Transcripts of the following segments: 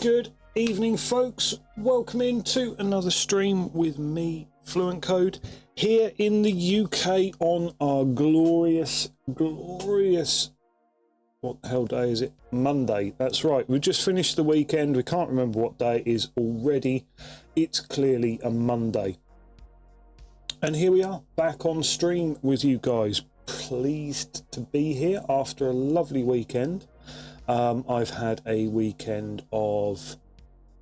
Good evening, folks. Welcome into another stream with me, Fluent Code, here in the UK on our glorious, what the hell day is it? Monday. That's right. We've just finished the weekend. We can't remember what day it is already. It's clearly a Monday. And here we are, back on stream with you guys. Pleased to be here after a lovely weekend. I've had a weekend of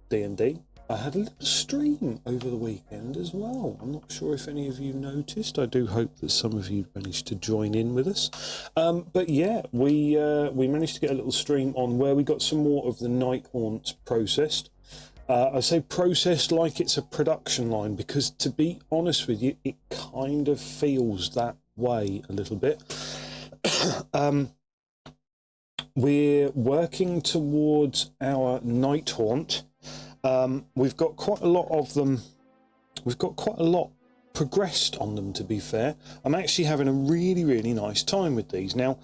D&D. I had a little stream over the weekend as well. I'm not sure if any of you noticed. I do hope that some of you managed to join in with us. But yeah, we managed to get a little stream on where we got some more of the Nighthaunt processed. I say processed like it's a production line because, to be honest with you, it kind of feels that way a little bit. We're working towards our Nighthaunt. We've got quite a lot of them. We've got quite a lot progressed on them, to be fair. I'm actually having a really nice time with these. Now,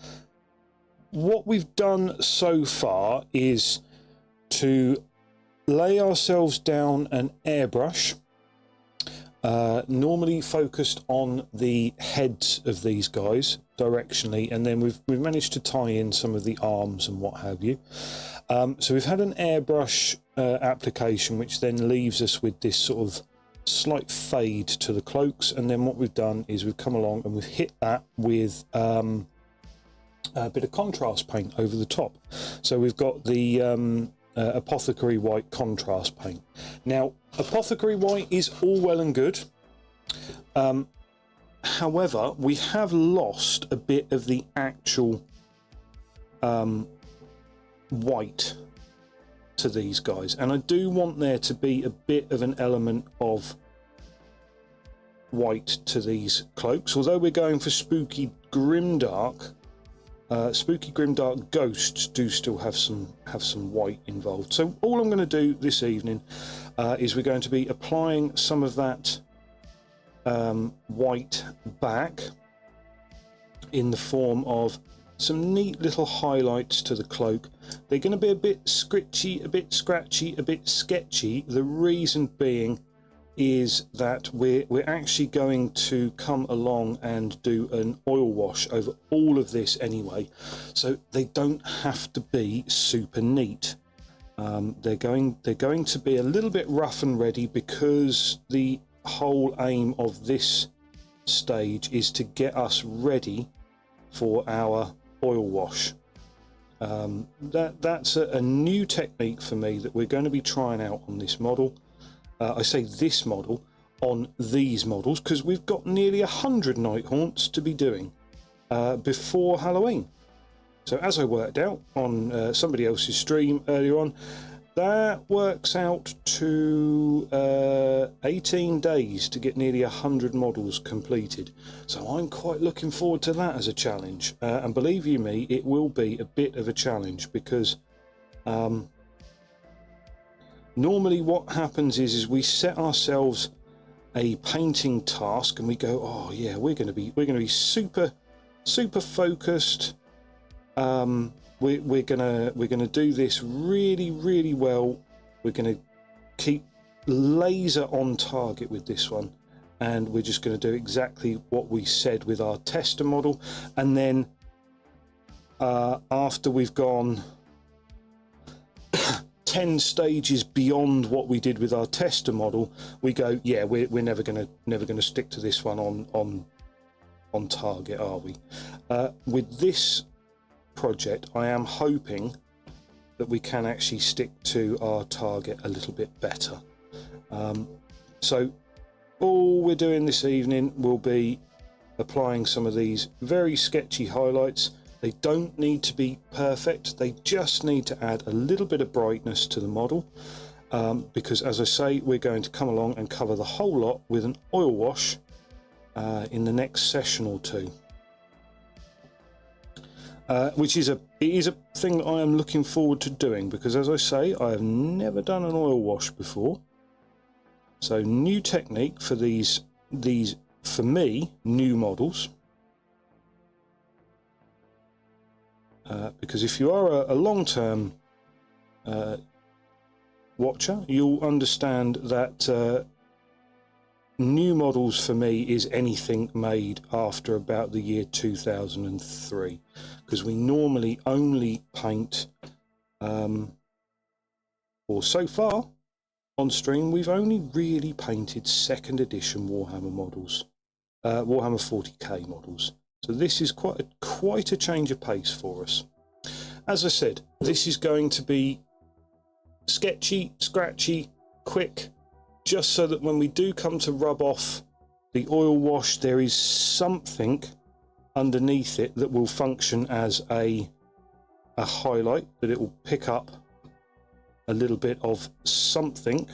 what we've done so far is to lay ourselves down an airbrush, normally focused on the heads of these guys directionally, and then we've managed to tie in some of the arms and what have you. So we've had an airbrush application, which then leaves us with this sort of slight fade to the cloaks, and then what we've done is we've come along and we've hit that with a bit of contrast paint over the top. So we've got the Apothecary White contrast paint. Now, Apothecary White is all well and good. However, we have lost a bit of the actual white to these guys, and I do want there to be a bit of an element of white to these cloaks. Although we're going for spooky grimdark ghosts do still have some white involved. So all I'm going to do this evening is we're going to be applying some of that white back in the form of some neat little highlights to the cloak. They're going to be a bit scritchy, a bit scratchy, a bit sketchy. The reason being is that we're actually going to come along and do an oil wash over all of this anyway, so they don't have to be super neat. They're going to be a little bit rough and ready, because the whole aim of this stage is to get us ready for our oil wash. That's a new technique for me that we're going to be trying out on this model. I say this model, on these models, because we've got nearly 100 Nighthaunts to be doing before Halloween. So as I worked out on somebody else's stream earlier on, that works out to 18 days to get nearly 100 models completed. So I'm quite looking forward to that as a challenge. And believe you me, it will be a bit of a challenge, because normally what happens is we set ourselves a painting task and we go, oh yeah, we're going to be super focused. We're gonna do this really well. We're gonna keep laser on target with this one, and we're just going to do exactly what we said with our tester model. And then after we've gone 10 stages beyond what we did with our tester model, we go, yeah, we're never gonna stick to this one on target, are we? With this project, I am hoping that we can actually stick to our target a little bit better. So all we're doing this evening will be applying some of these very sketchy highlights. They don't need to be perfect, they just need to add a little bit of brightness to the model, because as I say, we're going to come along and cover the whole lot with an oil wash in the next session or two. Which is a thing that I am looking forward to doing, because as I say, I have never done an oil wash before. So new technique for these for me, new models. Because if you are a long-term watcher, you'll understand that new models for me is anything made after about the year 2003, because we normally only paint, or so far on stream, we've only really painted second edition Warhammer models, Warhammer 40k models. So this is quite a change of pace for us. As I said, this is going to be sketchy, scratchy, quick, just so that when we do come to rub off the oil wash, there is something underneath it that will function as a highlight, that it will pick up a little bit of something.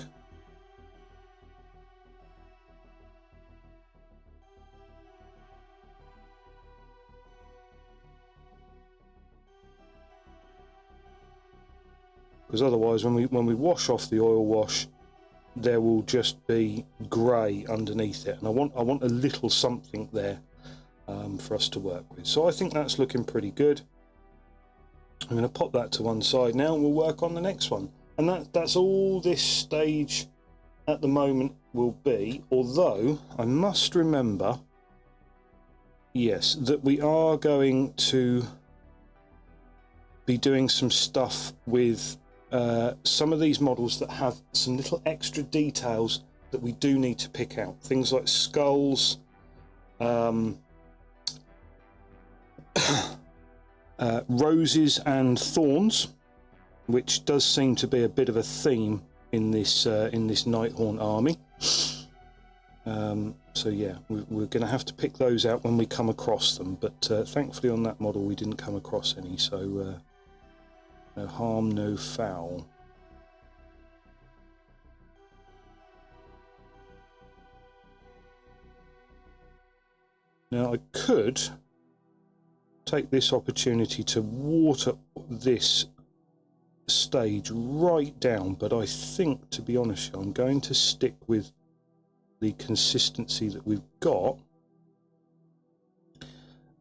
Because otherwise, when we wash off the oil wash, there will just be grey underneath it, and I want a little something there for us to work with. So I think that's looking pretty good. I'm going to pop that to one side now, and we'll work on the next one. And that's all this stage at the moment will be. Although I must remember, yes, that we are going to be doing some stuff with some of these models that have some little extra details that we do need to pick out. Things like skulls, roses and thorns, which does seem to be a bit of a theme in this Nighthaunt army. So yeah, we're going to have to pick those out when we come across them, but thankfully on that model we didn't come across any, so no harm, no foul. Now I could take this opportunity to water this stage right down, but I think, to be honest, I'm going to stick with the consistency that we've got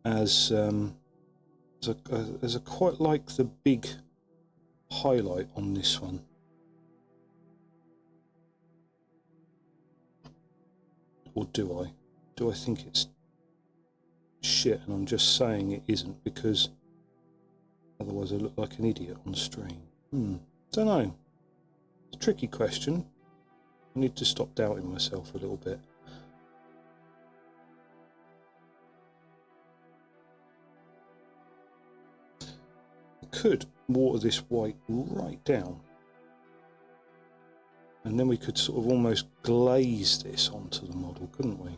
as I quite like the big highlight on this one. Or do I? Do I think it's shit and I'm just saying it isn't because otherwise I look like an idiot on stream? Don't know. It's a tricky question. I need to stop doubting myself a little bit. I could water this white right down, and then we could sort of almost glaze this onto the model, couldn't we?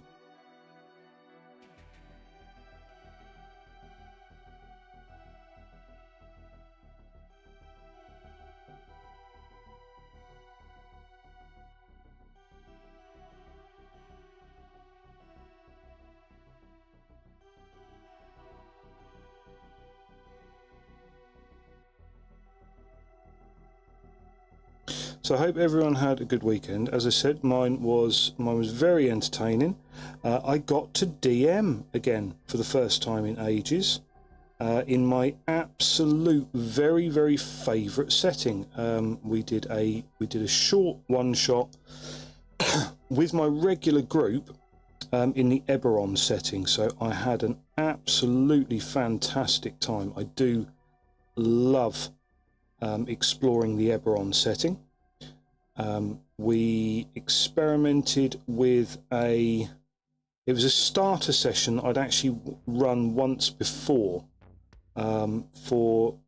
So I hope everyone had a good weekend. As I said, mine was very entertaining. I got to DM again for the first time in ages, in my absolute very favourite setting. We did a short one shot with my regular group in the Eberron setting. So I had an absolutely fantastic time. I do love exploring the Eberron setting. We experimented with it was a starter session I'd actually run once before for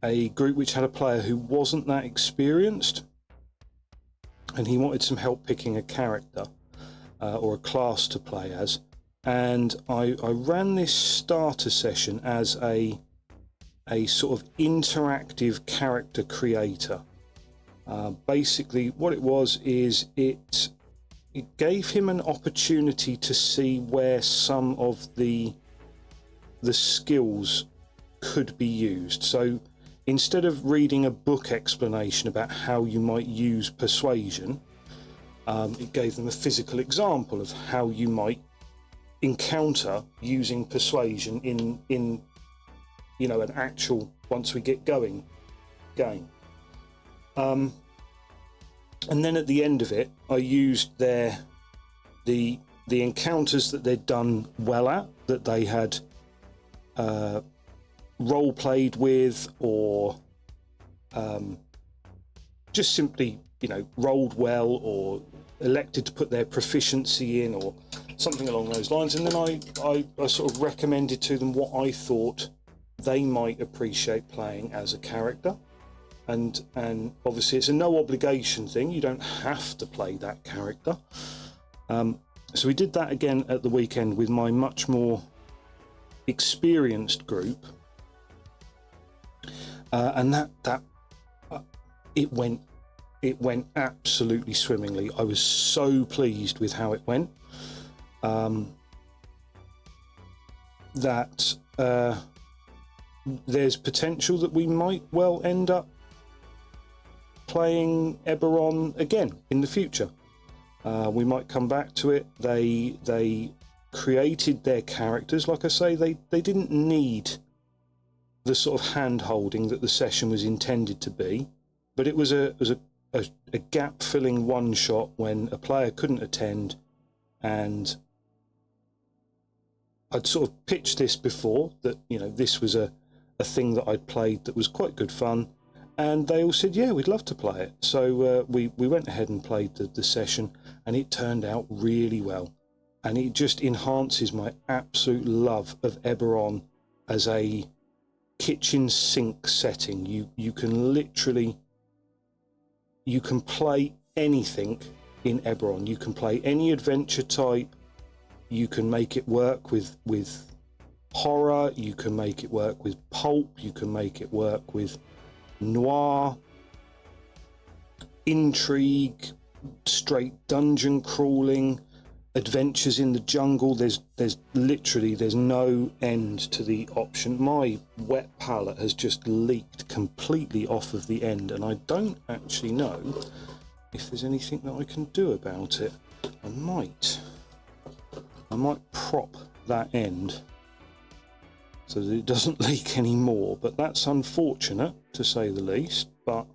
a group which had a player who wasn't that experienced, and he wanted some help picking a character or a class to play as, and I ran this starter session as a sort of interactive character creator. Basically what it was is it gave him an opportunity to see where some of the skills could be used. So instead of reading a book explanation about how you might use persuasion, it gave them a physical example of how you might encounter using persuasion in you know, an actual once we get going game. And then at the end of it, I used the encounters that they'd done well at, that they had role played with, or just simply, you know, rolled well, or elected to put their proficiency in, or something along those lines. And then I sort of recommended to them what I thought they might appreciate playing as a character. And obviously it's a no obligation thing. You don't have to play that character. So we did that again at the weekend with my much more experienced group, and it went absolutely swimmingly. I was so pleased with how it went. That there's potential that we might well end up playing Eberron again in the future. We might come back to it. They created their characters. Like I say, they didn't need the sort of hand-holding that the session was intended to be, but it was a gap-filling one-shot when a player couldn't attend. And I'd sort of pitched this before, that, you know, this was a thing that I'd played that was quite good fun, and they all said, yeah, we'd love to play it. So we went ahead and played the session, and it turned out really well. And it just enhances my absolute love of Eberron as a kitchen sink setting. You can literally, you can play anything in Eberron. You can play any adventure type. You can make it work with horror. You can make it work with pulp. You can make it work with noir, intrigue, straight dungeon crawling, adventures in the jungle. There's literally no end to the option. My wet palette has just leaked completely off of the end, and I don't actually know if there's anything that I can do about it. I might prop that end so that it doesn't leak anymore, but that's unfortunate to say the least. But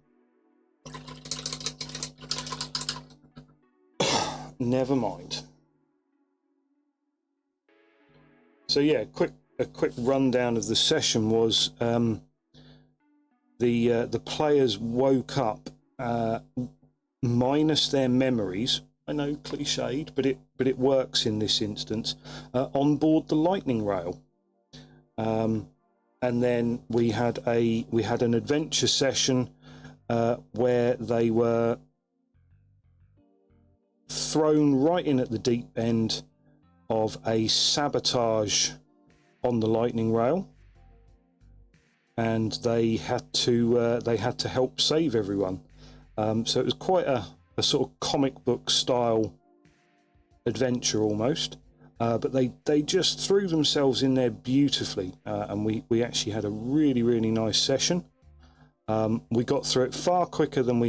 never mind. So yeah, a quick rundown of the session was the players woke up minus their memories. I know, cliched, but it works in this instance, on board the lightning rail. And then we had an adventure session where they were thrown right in at the deep end of a sabotage on the lightning rail, and they had to help save everyone. So it was quite a sort of comic book style adventure almost, but they just threw themselves in there beautifully, and we actually had a really nice session. We got through it far quicker than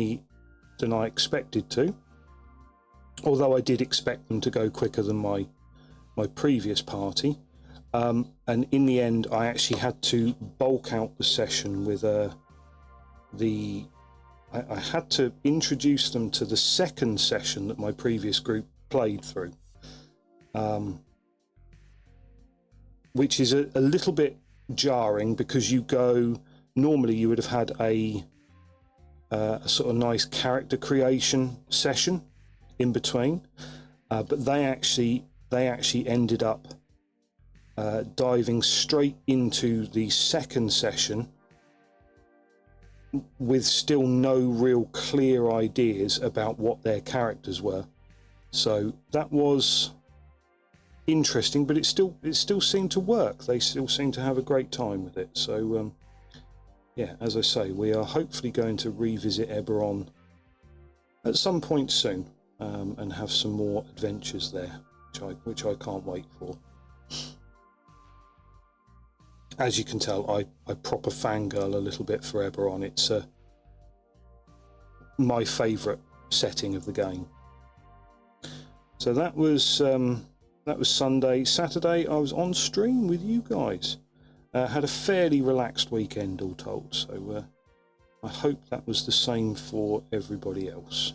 I expected to, although I did expect them to go quicker than my previous party. And in the end, I actually had to bulk out the session with I had to introduce them to the second session that my previous group played through, which is a little bit jarring, because normally you would have had a sort of nice character creation session in between, but they actually ended up diving straight into the second session with still no real clear ideas about what their characters were. So that was interesting, but it still seemed to work. They still seemed to have a great time with it. So yeah, as I say, we are hopefully going to revisit Eberron at some point soon, and have some more adventures there, which I can't wait for. As you can tell, I proper fangirl a little bit for Eberron. It's my favourite setting of the game. So that was Sunday. Saturday, I was on stream with you guys. Had a fairly relaxed weekend, all told. So I hope that was the same for everybody else.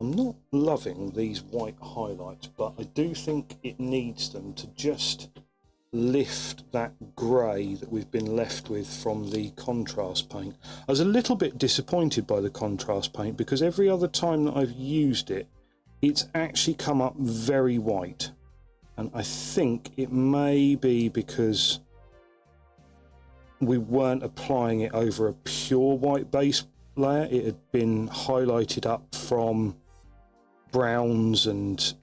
I'm not loving these white highlights, but I do think it needs them to just lift that grey that we've been left with from the contrast paint. I was a little bit disappointed by the contrast paint because every other time that I've used it, it's actually come up very white. And I think it may be because we weren't applying it over a pure white base layer. It had been highlighted up from browns and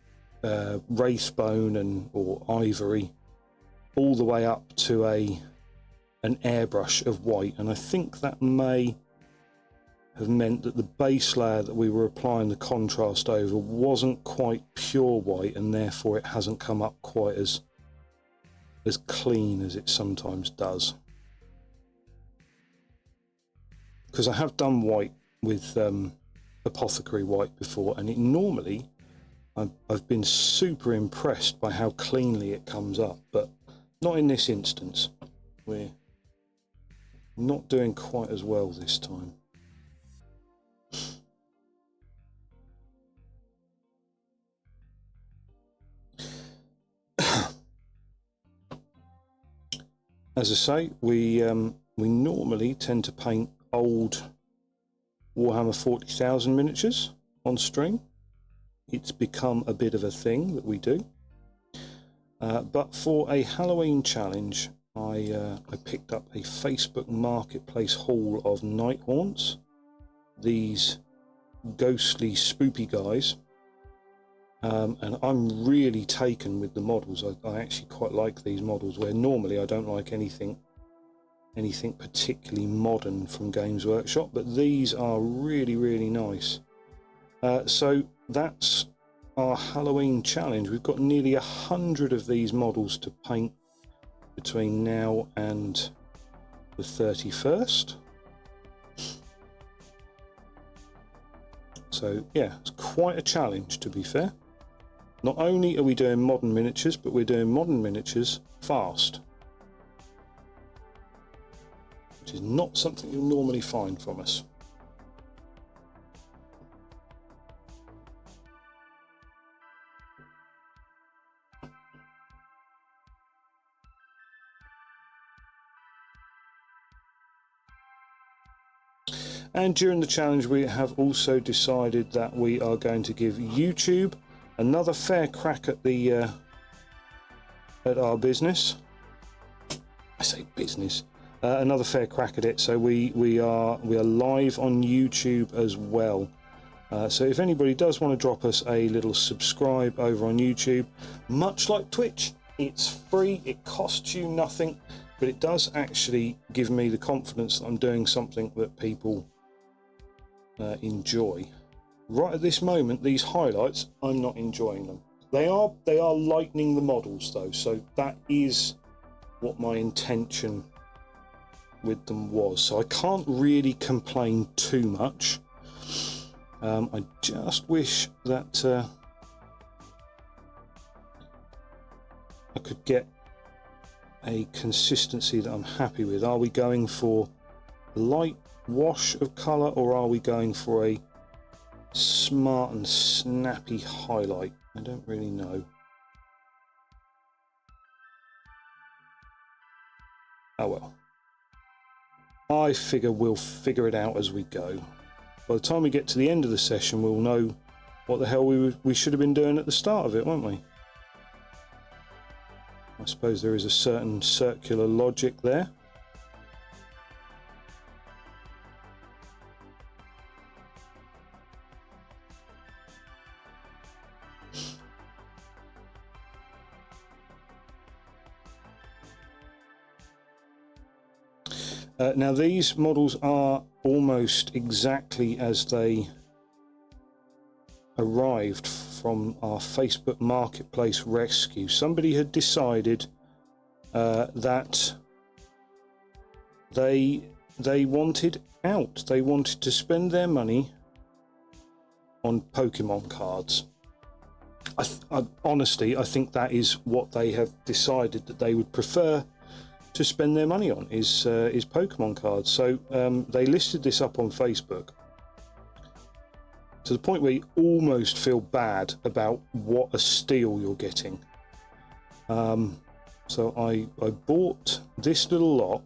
wraithbone and or ivory all the way up to an airbrush of white, and I think that may have meant that the base layer that we were applying the contrast over wasn't quite pure white, and therefore it hasn't come up quite as clean as it sometimes does. Because I have done white with apothecary white before, and it normally I've been super impressed by how cleanly it comes up, but not in this instance. We're not doing quite as well this time. As I say, we normally tend to paint old Warhammer 40,000 miniatures on stream. It's become a bit of a thing that we do. But for a Halloween challenge, I picked up a Facebook Marketplace haul of Nighthaunts, these ghostly spoopy guys, and I'm really taken with the models. I actually quite like these models, where normally I don't like anything particularly modern from Games Workshop, but these are really, really nice. So that's our Halloween challenge. We've got nearly 100 of these models to paint between now and the 31st. So yeah, it's quite a challenge, to be fair. Not only are we doing modern miniatures, but we're doing modern miniatures fast, which is not something you'll normally find from us. And during the challenge, we have also decided that we are going to give YouTube another fair crack at the at our business. I say business. Another fair crack at it. So we are live on YouTube as well. So if anybody does want to drop us a little subscribe over on YouTube, much like Twitch, it's free. It costs you nothing, but it does actually give me the confidence that I'm doing something that people enjoy. Right at this moment, these highlights, I'm not enjoying them. They are lightening the models though, so that is what my intention with them was. So I can't really complain too much. I just wish that I could get a consistency that I'm happy with. Are we going for light wash of colour, or are we going for a smart and snappy highlight? I don't really know. Oh well. I figure we'll figure it out as we go. By the time we get to the end of the session, we'll know what the hell we should have been doing at the start of it, won't we? I suppose there is a certain circular logic there. Now these models are almost exactly as they arrived from our Facebook Marketplace rescue. Somebody had decided that they wanted out. They wanted to spend their money on Pokemon cards. Honestly, I think that is what they have decided, that they would prefer to spend their money on is Pokemon cards. So they listed this up on Facebook to the point where you almost feel bad about what a steal you're getting. So I bought this little lot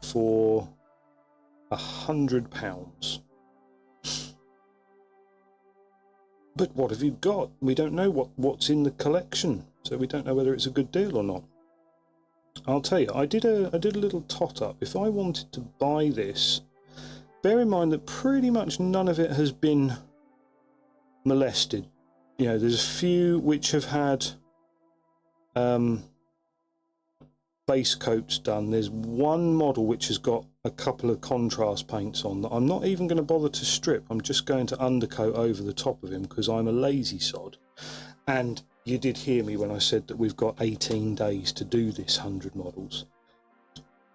for £100. But what have you got? We don't know what's in the collection, so we don't know whether it's a good deal or not. I'll tell you, I did a little tot up. If I wanted to buy this, bear in mind that pretty much none of it has been molested. You know, there's a few which have had base coats done. There's one model which has got a couple of contrast paints on that I'm not even going to bother to strip. I'm just going to undercoat over the top of him because I'm a lazy sod. And you did hear me when I said that we've got 18 days to do this 100 models.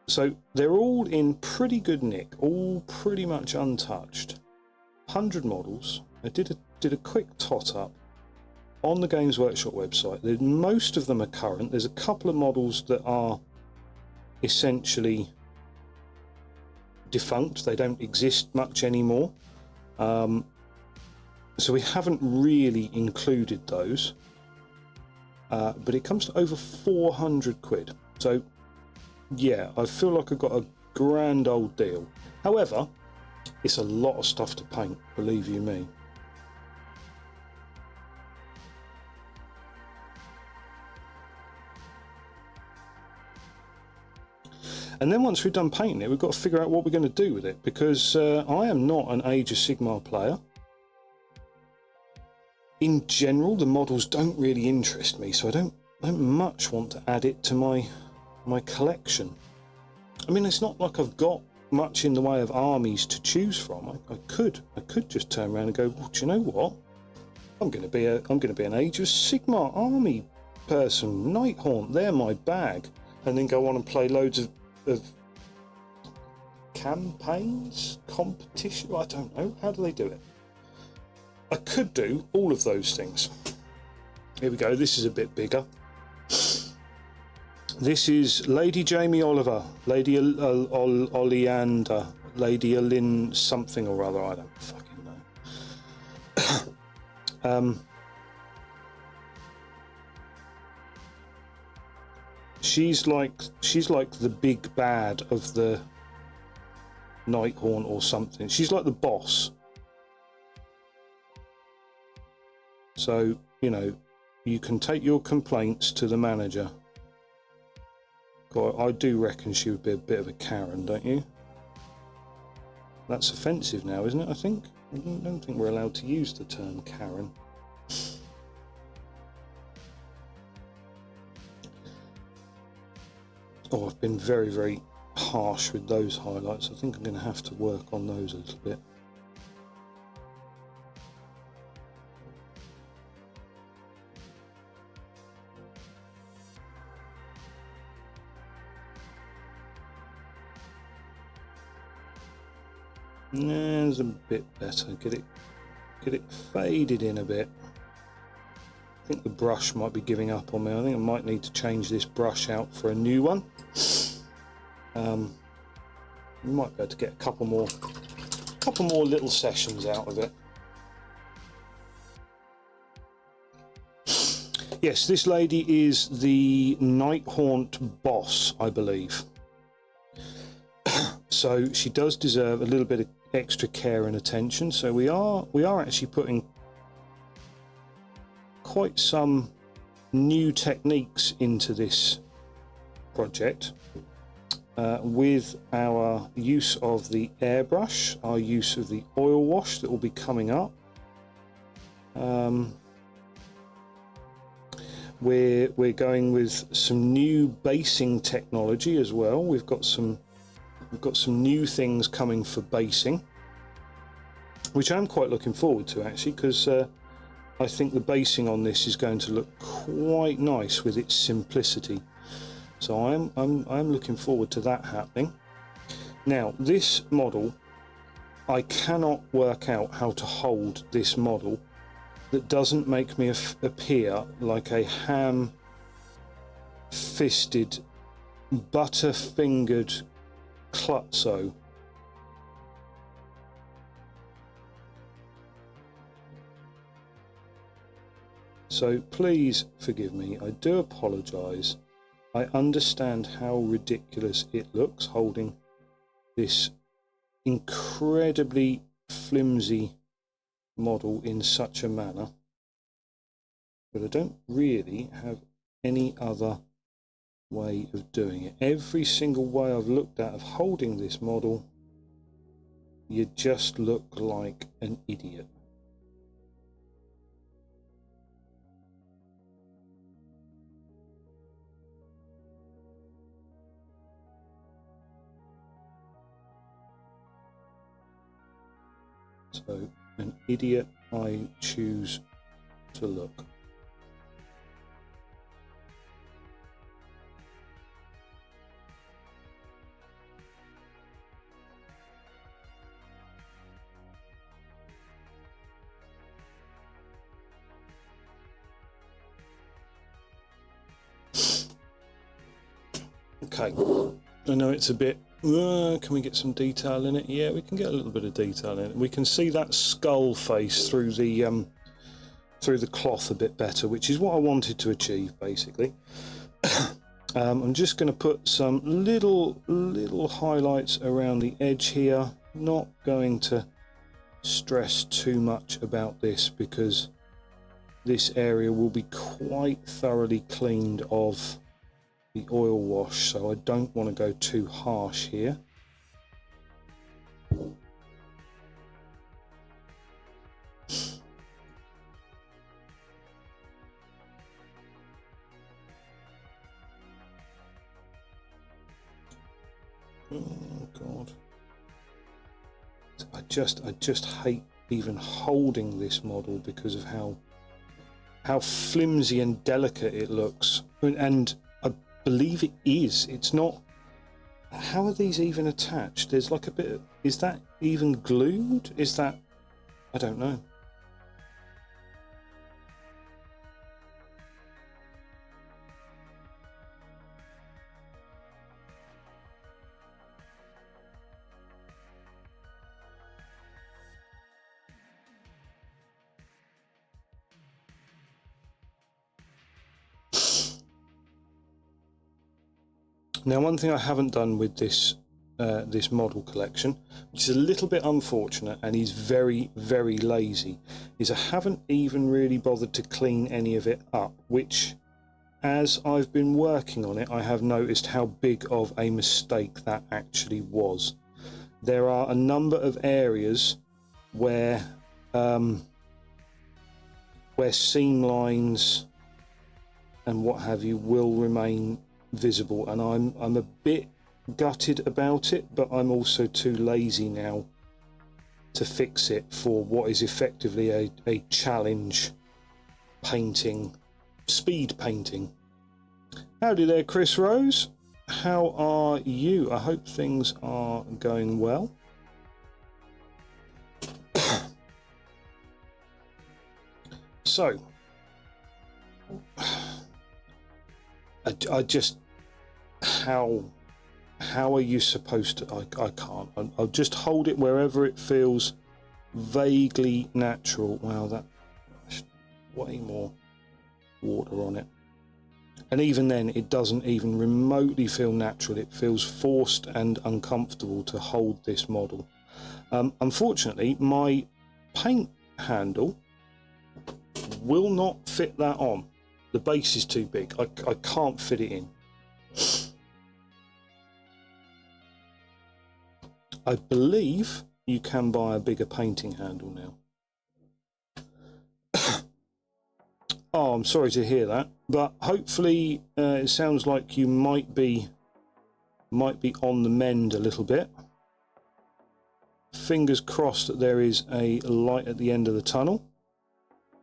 So they're all in pretty good nick, all pretty much untouched. 100 models. I did a quick tot up on the Games Workshop website. Most of them are current. There's a couple of models that are essentially defunct. They don't exist much anymore. So we haven't really included those. But it comes to over 400 quid. So yeah, I feel like I've got a grand old deal. However, it's a lot of stuff to paint, believe you me. And then once we've done painting it, we've got to figure out what we're going to do with it, because I am not an Age of Sigmar player. In general, the models don't really interest me, so I don't much want to add it to my collection. I mean, it's not like I've got much in the way of armies to choose from. I could just turn around and go, well, do you know what? I'm going to be an Age of Sigmar army person. Nighthaunt, they're my bag, and then go on and play loads of campaigns, competition. I don't know. How do they do it? I could do all of those things. Here we go. This is a bit bigger. This is Lady Jamie Oliver, Lady Oleander, Lady Alyn something or other. I don't fucking know. She's like the big bad of the Nighthaunt or something. She's like the boss. So, you know, you can take your complaints to the manager. God, I do reckon she would be a bit of a Karen, don't you? That's offensive now, isn't it, I think? I don't think we're allowed to use the term Karen. Oh, I've been very, very harsh with those highlights. I think I'm going to have to work on those a little bit. There's a bit better. Get it faded in a bit. I think the brush might be giving up on me. I think I might need to change this brush out for a new one. We might be able to get a couple more little sessions out of it. Yes, this lady is the Nighthaunt boss, I believe. So she does deserve a little bit of extra care and attention. So we are actually putting quite some new techniques into this project with our use of the airbrush, our use of the oil wash that will be coming up. We're going with some new basing technology as well. We've got some new things coming for basing, which I'm quite looking forward to actually, because I think the basing on this is going to look quite nice with its simplicity. So I'm looking forward to that happening. Now, this model, I cannot work out how to hold this model that doesn't make me appear like a ham fisted, butter-fingered klutzo. So please forgive me, I do apologise. I understand how ridiculous it looks holding this incredibly flimsy model in such a manner, but I don't really have any other way of doing it. Every single way I've looked at of holding this model, you just look like an idiot. So, an idiot I choose to look. Okay, I know it's a bit, can we get some detail in it? Yeah, we can get a little bit of detail in it. We can see that skull face through the cloth a bit better, which is what I wanted to achieve, basically. I'm just going to put some little highlights around the edge here. Not going to stress too much about this because this area will be quite thoroughly cleaned of the oil wash, so I don't want to go too harsh here. Oh God, I just hate even holding this model because of how flimsy and delicate it looks, and I believe it is. It's not. How are these even attached? There's like a bit of, is that even glued? Is that, I don't know. Now, one thing I haven't done with this this model collection, which is a little bit unfortunate and is very, very lazy, is I haven't even really bothered to clean any of it up, which, as I've been working on it, I have noticed how big of a mistake that actually was. There are a number of areas where seam lines and what have you will remain visible, and I'm a bit gutted about it, but I'm also too lazy now to fix it for what is effectively a challenge painting, speed painting. Howdy there, Chris Rose. How are you? I hope things are going well. So I just, how are you supposed to, I can't. I'll just hold it wherever it feels vaguely natural. Wow, that way more water on it, and even then it doesn't even remotely feel natural. It feels forced and uncomfortable to hold this model. Unfortunately, my paint handle will not fit that on. The base is too big. I can't fit it in. I believe you can buy a bigger painting handle now. Oh, I'm sorry to hear that, but hopefully it sounds like you might be on the mend a little bit. Fingers crossed that there is a light at the end of the tunnel.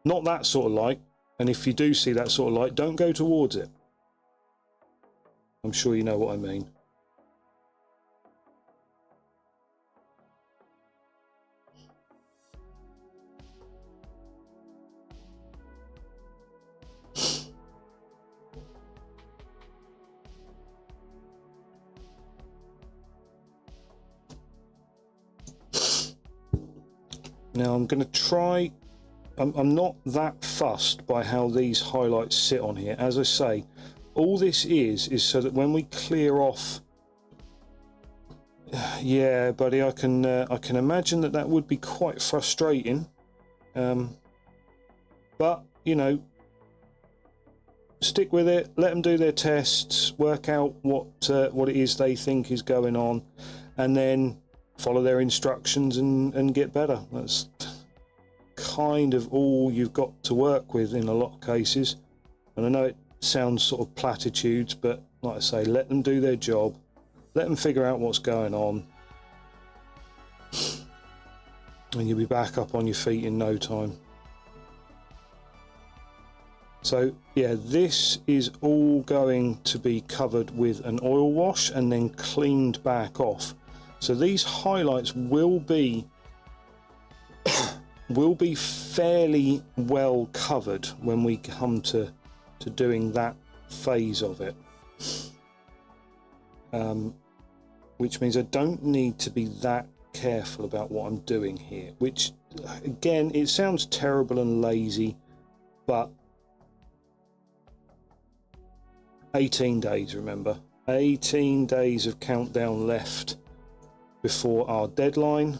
Not that sort of light, and if you do see that sort of light, don't go towards it. I'm sure you know what I mean. Now I'm going to try, I'm not that fussed by how these highlights sit on here. As I say, all this is so that when we clear off, yeah, buddy, I can imagine that would be quite frustrating. But, you know, stick with it, let them do their tests, work out what it is they think is going on, and then follow their instructions and get better. That's kind of all you've got to work with in a lot of cases. And I know it sounds sort of platitudes, but like I say, let them do their job, let them figure out what's going on, and you'll be back up on your feet in no time. So yeah, this is all going to be covered with an oil wash and then cleaned back off. So these highlights will be fairly well covered when we come to doing that phase of it. Which means I don't need to be that careful about what I'm doing here, which again, it sounds terrible and lazy, but 18 days, remember, 18 days of countdown left before our deadline.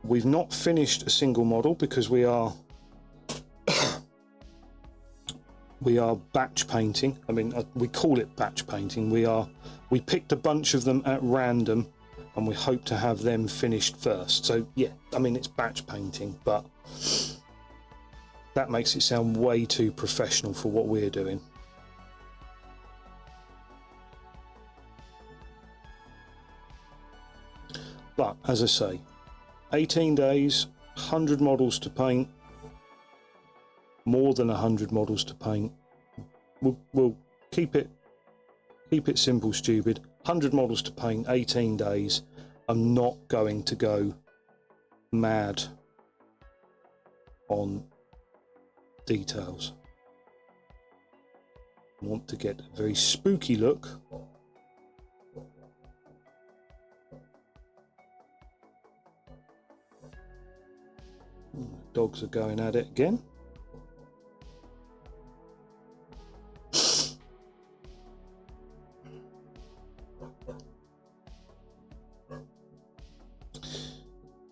We've not finished a single model because we are batch painting. I mean, we call it batch painting. We picked a bunch of them at random and we hope to have them finished first. So yeah, I mean, it's batch painting, but that makes it sound way too professional for what we're doing. But as I say, 18 days, 100 models to paint, more than 100 models to paint. We'll keep it simple, stupid. 100 models to paint, 18 days. I'm not going to go mad on details. I want to get a very spooky look. Dogs are going at it again.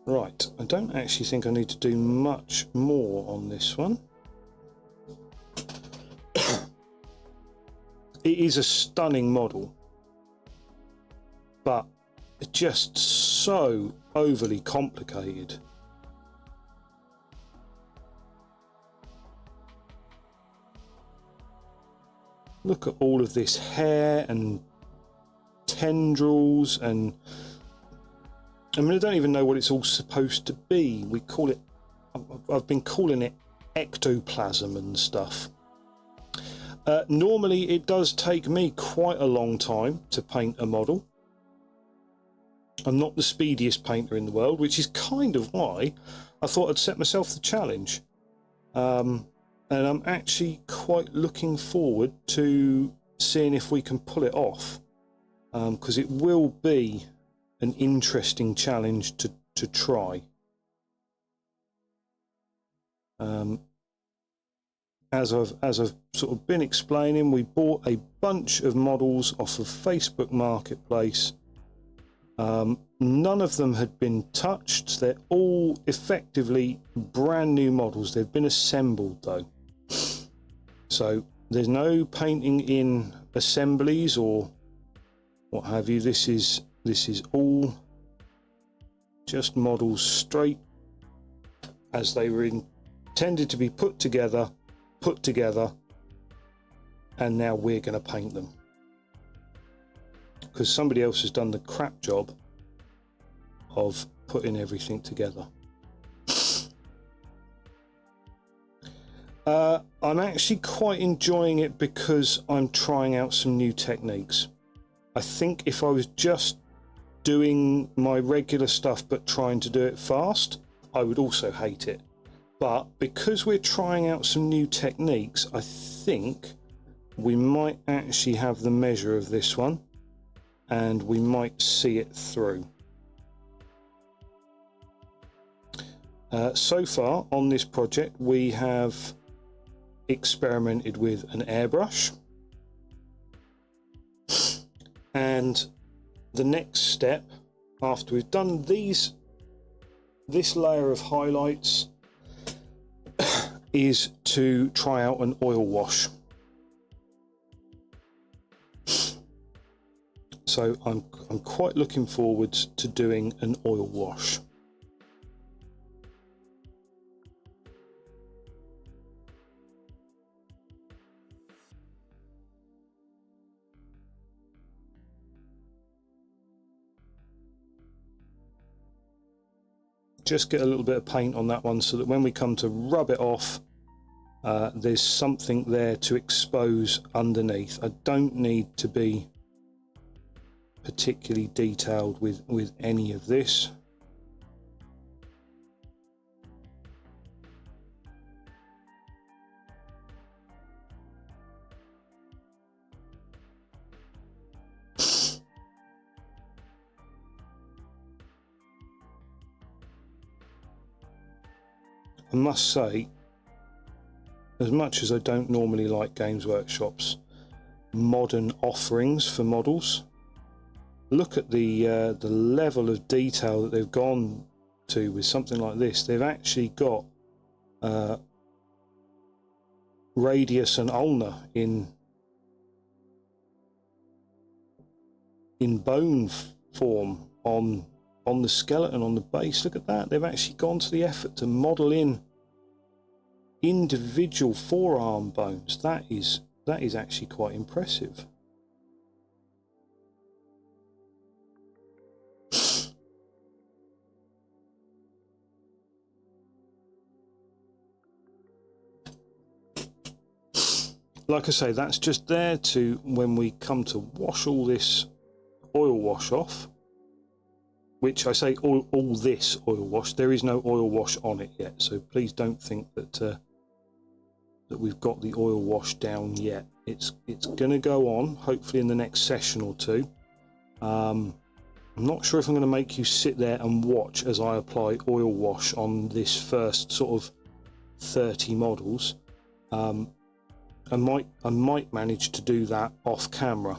Right, I don't actually think I need to do much more on this one. It is a stunning model, but it's just so overly complicated. Look at all of this hair and tendrils, and I mean, I don't even know what it's all supposed to be. We call it, I've been calling it ectoplasm and stuff. Normally it does take me quite a long time to paint a model. I'm not the speediest painter in the world, which is kind of why I thought I'd set myself the challenge. And I'm actually quite looking forward to seeing if we can pull it off, because it will be an interesting challenge to try. As I've sort of been explaining, we bought a bunch of models off of Facebook Marketplace. None of them had been touched. They're all effectively brand new models. They've been assembled though. So there's no painting in assemblies or what have you. This is all just models straight as they were intended to be put together, and now we're going to paint them because somebody else has done the crap job of putting everything together. I'm actually quite enjoying it because I'm trying out some new techniques. I think if I was just doing my regular stuff but trying to do it fast, I would also hate it. But because we're trying out some new techniques, I think we might actually have the measure of this one and we might see it through. So far on this project we have experimented with an airbrush, and the next step after we've done this layer of highlights is to try out an oil wash. So I'm quite looking forward to doing an oil wash. Just get a little bit of paint on that one so that when we come to rub it off, there's something there to expose underneath. I don't need to be particularly detailed with any of this. I must say, as much as I don't normally like Games Workshop's modern offerings for models, look at the level of detail that they've gone to with something like this. They've actually got radius and ulna in bone form on the skeleton, on the base. Look at that. They've actually gone to the effort to model in individual forearm bones. That is actually quite impressive. Like I say, that's just there to, when we come to wash all this oil wash off, which I say all this oil wash, there is no oil wash on it yet, so please don't think that that we've got the oil wash down yet. It's going to go on, hopefully in the next session or two. I'm not sure if I'm going to make you sit there and watch as I apply oil wash on this first sort of 30 models. I might manage to do that off camera.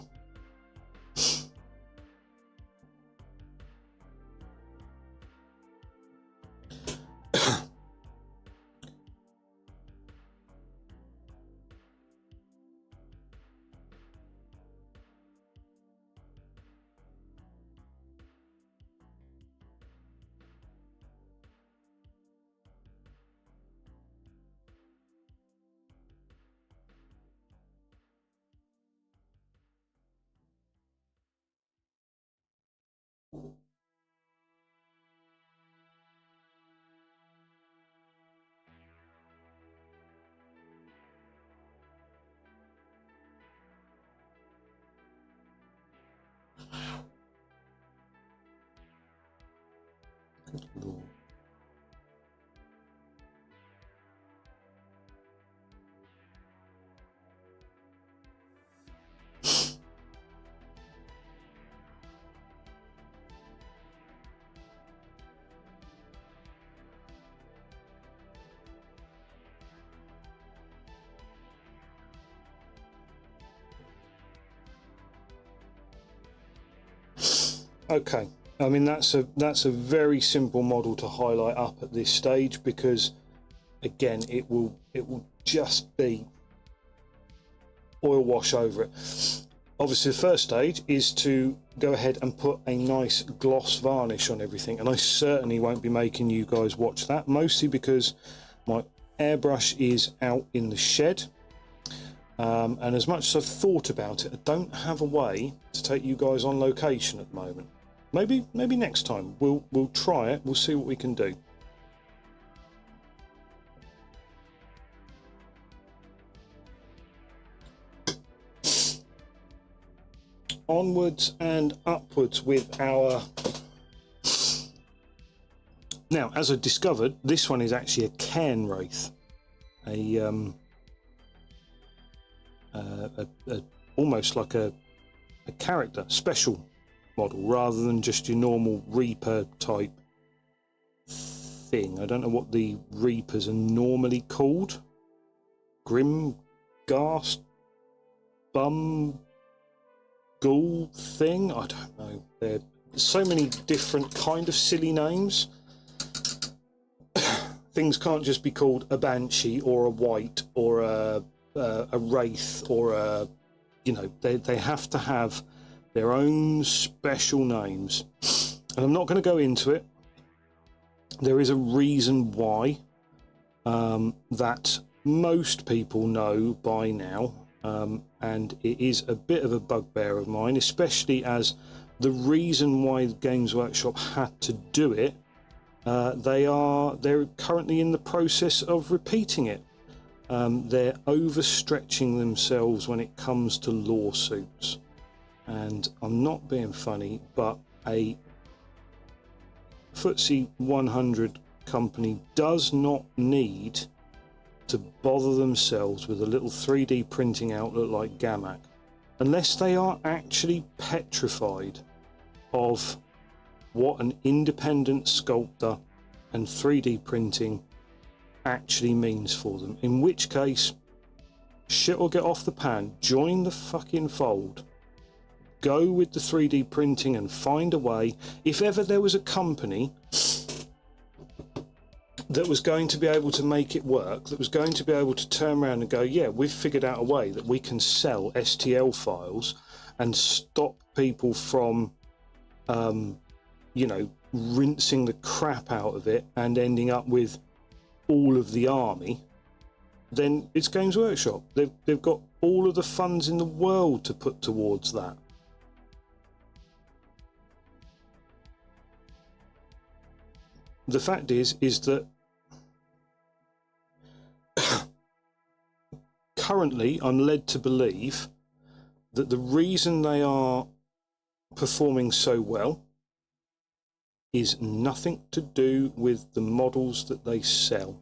Okay, I mean that's a very simple model to highlight up at this stage, because again it will just be oil wash over it. Obviously the first stage is to go ahead and put a nice gloss varnish on everything, and I certainly won't be making you guys watch that, mostly because my airbrush is out in the shed. And as much as I've thought about it, I don't have a way to take you guys on location at the moment. Maybe next time we'll try it. We'll see what we can do. Onwards and upwards with our... Now, as I discovered, this one is actually a cairn wraith, almost like a character special model rather than just your normal Reaper type thing. I don't know what the Reapers are normally called. Grimdark Bum Ghoul thing? I don't know. There's so many different kind of silly names. Things can't just be called a Banshee or a Wight or a Wraith or a, you know, they have to have their own special names. And I'm not going to go into it. There is a reason why that most people know by now. And it is a bit of a bugbear of mine, especially as the reason why Games Workshop had to do it, they're currently in the process of repeating it. They're overstretching themselves when it comes to lawsuits, and I'm not being funny, but a FTSE 100 company does not need to bother themselves with a little 3D printing outlet like Gamac unless they are actually petrified of what an independent sculptor and 3D printing actually means for them, in which case shit will get off the pan. Join the fucking fold, go with the 3D printing and find a way. If ever there was a company that was going to be able to make it work, that was going to be able to turn around and go, yeah, we've figured out a way that we can sell STL files and stop people from, you know, rinsing the crap out of it and ending up with all of the army, then it's Games Workshop. They've got all of the funds in the world to put towards that. The fact is that currently I'm led to believe that the reason they are performing so well is nothing to do with the models that they sell.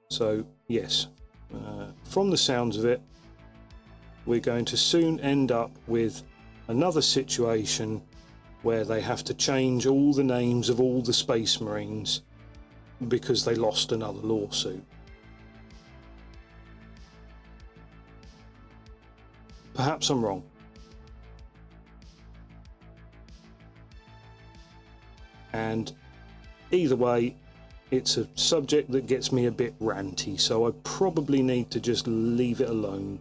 So yes, from the sounds of it, we're going to soon end up with another situation where they have to change all the names of all the Space Marines because they lost another lawsuit. Perhaps I'm wrong. And either way, it's a subject that gets me a bit ranty, so I probably need to just leave it alone.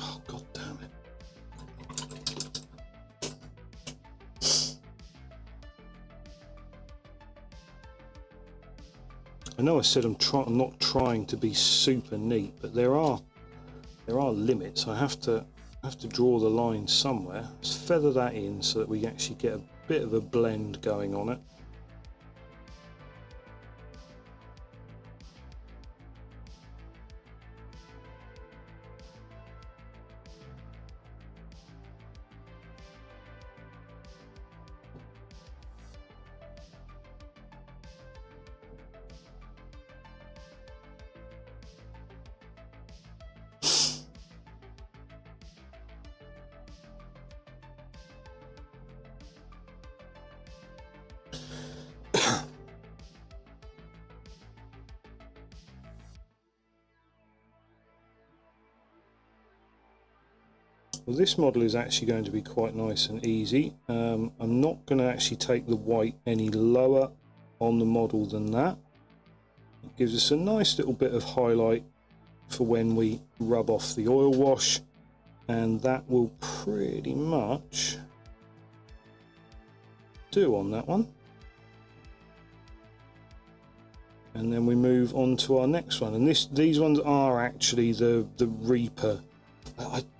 Oh, God damn it. I know I said I'm not trying to be super neat, but there are limits. I have to draw the line somewhere. Let's feather that in so that we actually get a bit of a blend going on it. Well, this model is actually going to be quite nice and easy. I'm not going to actually take the white any lower on the model than that. It gives us a nice little bit of highlight for when we rub off the oil wash, and that will pretty much do on that one. And then we move on to our next one, and these ones are actually the Reaper.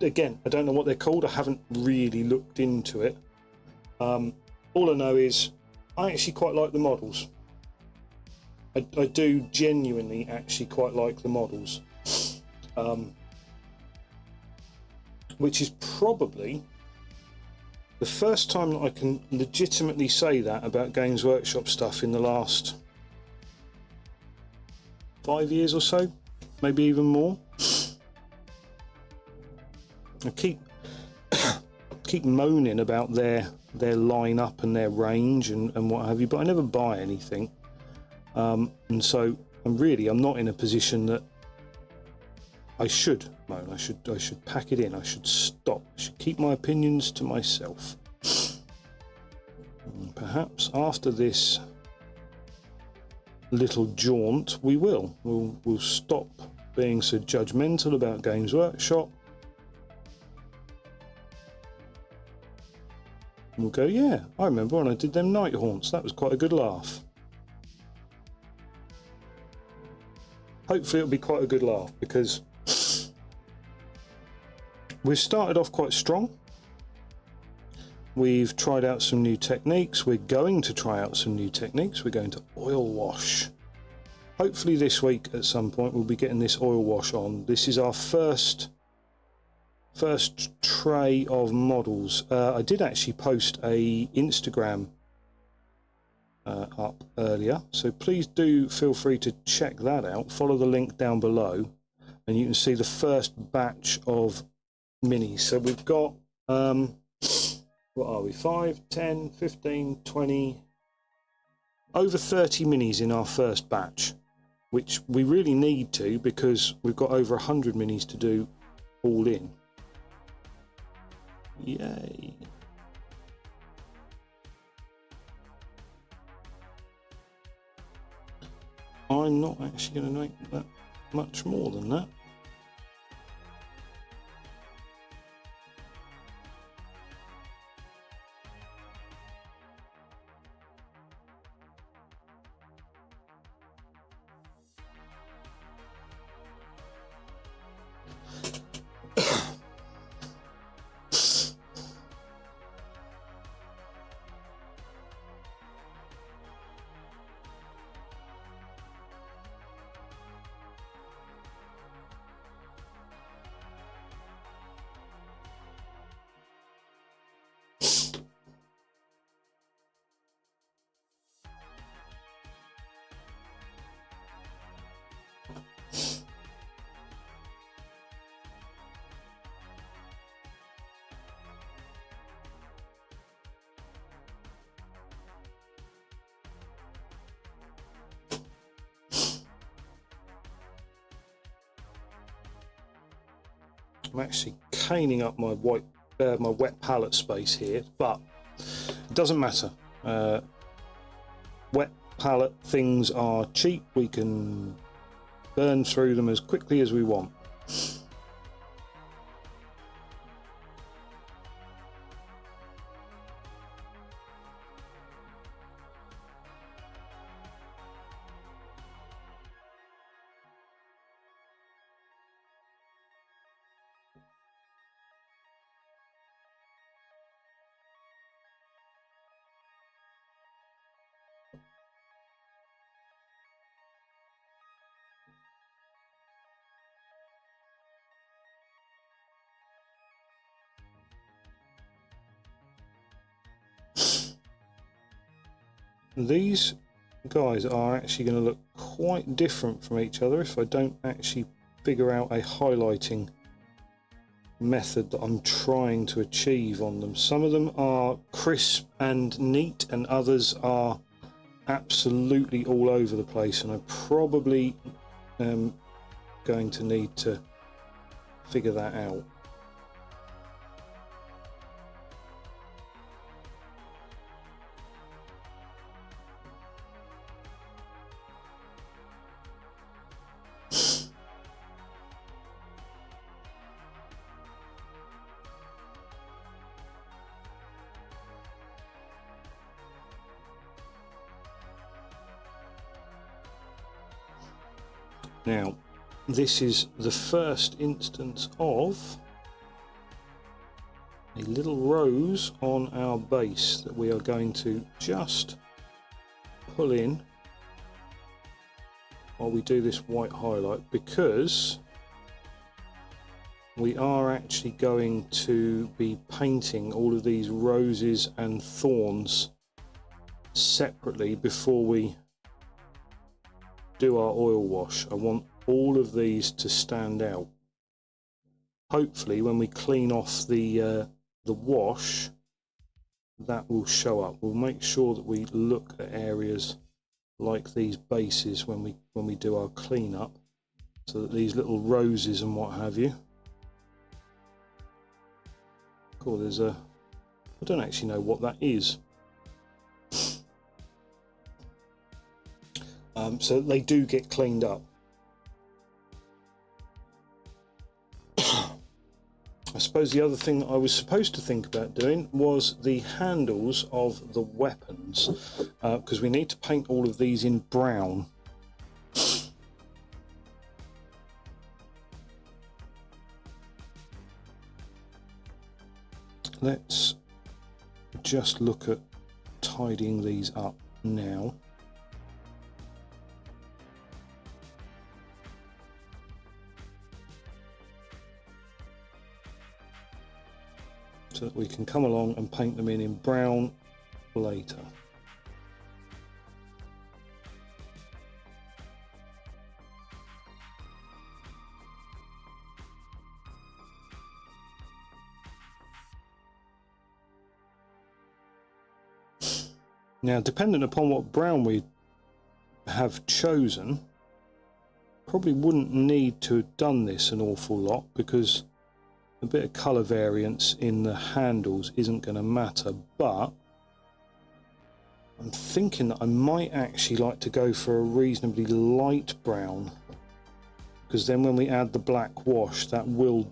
Again, I don't know what they're called. I haven't really looked into it. All I know is I actually quite like the models. I do genuinely actually quite like the models, which is probably the first time that I can legitimately say that about Games Workshop stuff in the last 5 years or so, maybe even more. I keep moaning about their lineup and their range and what have you, but I never buy anything, and so I'm not in a position that I should moan. I should pack it in. I should stop. I should keep my opinions to myself. And perhaps after this little jaunt, we'll stop being so judgmental about Games Workshop. We'll go, yeah, I remember when I did them Nighthaunts. That was quite a good laugh. Hopefully it'll be quite a good laugh, because we've started off quite strong. We've tried out some new techniques. We're going to try out some new techniques. We're going to oil wash. Hopefully this week at some point we'll be getting this oil wash on. This is our first tray of models. I did actually post a Instagram up earlier, so please do feel free to check that out. Follow the link down below and you can see the first batch of minis. So we've got what are we, 5, 10, 15, 20, over 30 minis in our first batch, which we really need to, because we've got over 100 minis to do all in. Yay. I'm not actually going to make that much more than that. I'm actually caning up my wet palette space here, but it doesn't matter. Wet palette things are cheap. We can burn through them as quickly as we want. These guys are actually going to look quite different from each other if I don't actually figure out a highlighting method that I'm trying to achieve on them. Some of them are crisp and neat, and others are absolutely all over the place, and I probably am going to need to figure that out. Now, this is the first instance of a little rose on our base that we are going to just pull in while we do this white highlight, because we are actually going to be painting all of these roses and thorns separately before we do our oil wash. I want all of these to stand out. Hopefully when we clean off the wash, that will show up. We'll make sure that we look at areas like these bases when we do our cleanup, so that these little roses and what have you. Cool, there's a, I don't actually know what that is. So they do get cleaned up. I suppose the other thing I was supposed to think about doing was the handles of the weapons, because we need to paint all of these in brown. Let's just look at tidying these up now. So that we can come along and paint them in brown later. Now, dependent upon what brown we have chosen, probably wouldn't need to have done this an awful lot, because a bit of colour variance in the handles isn't going to matter, but I'm thinking that I might actually like to go for a reasonably light brown, because then when we add the black wash, that will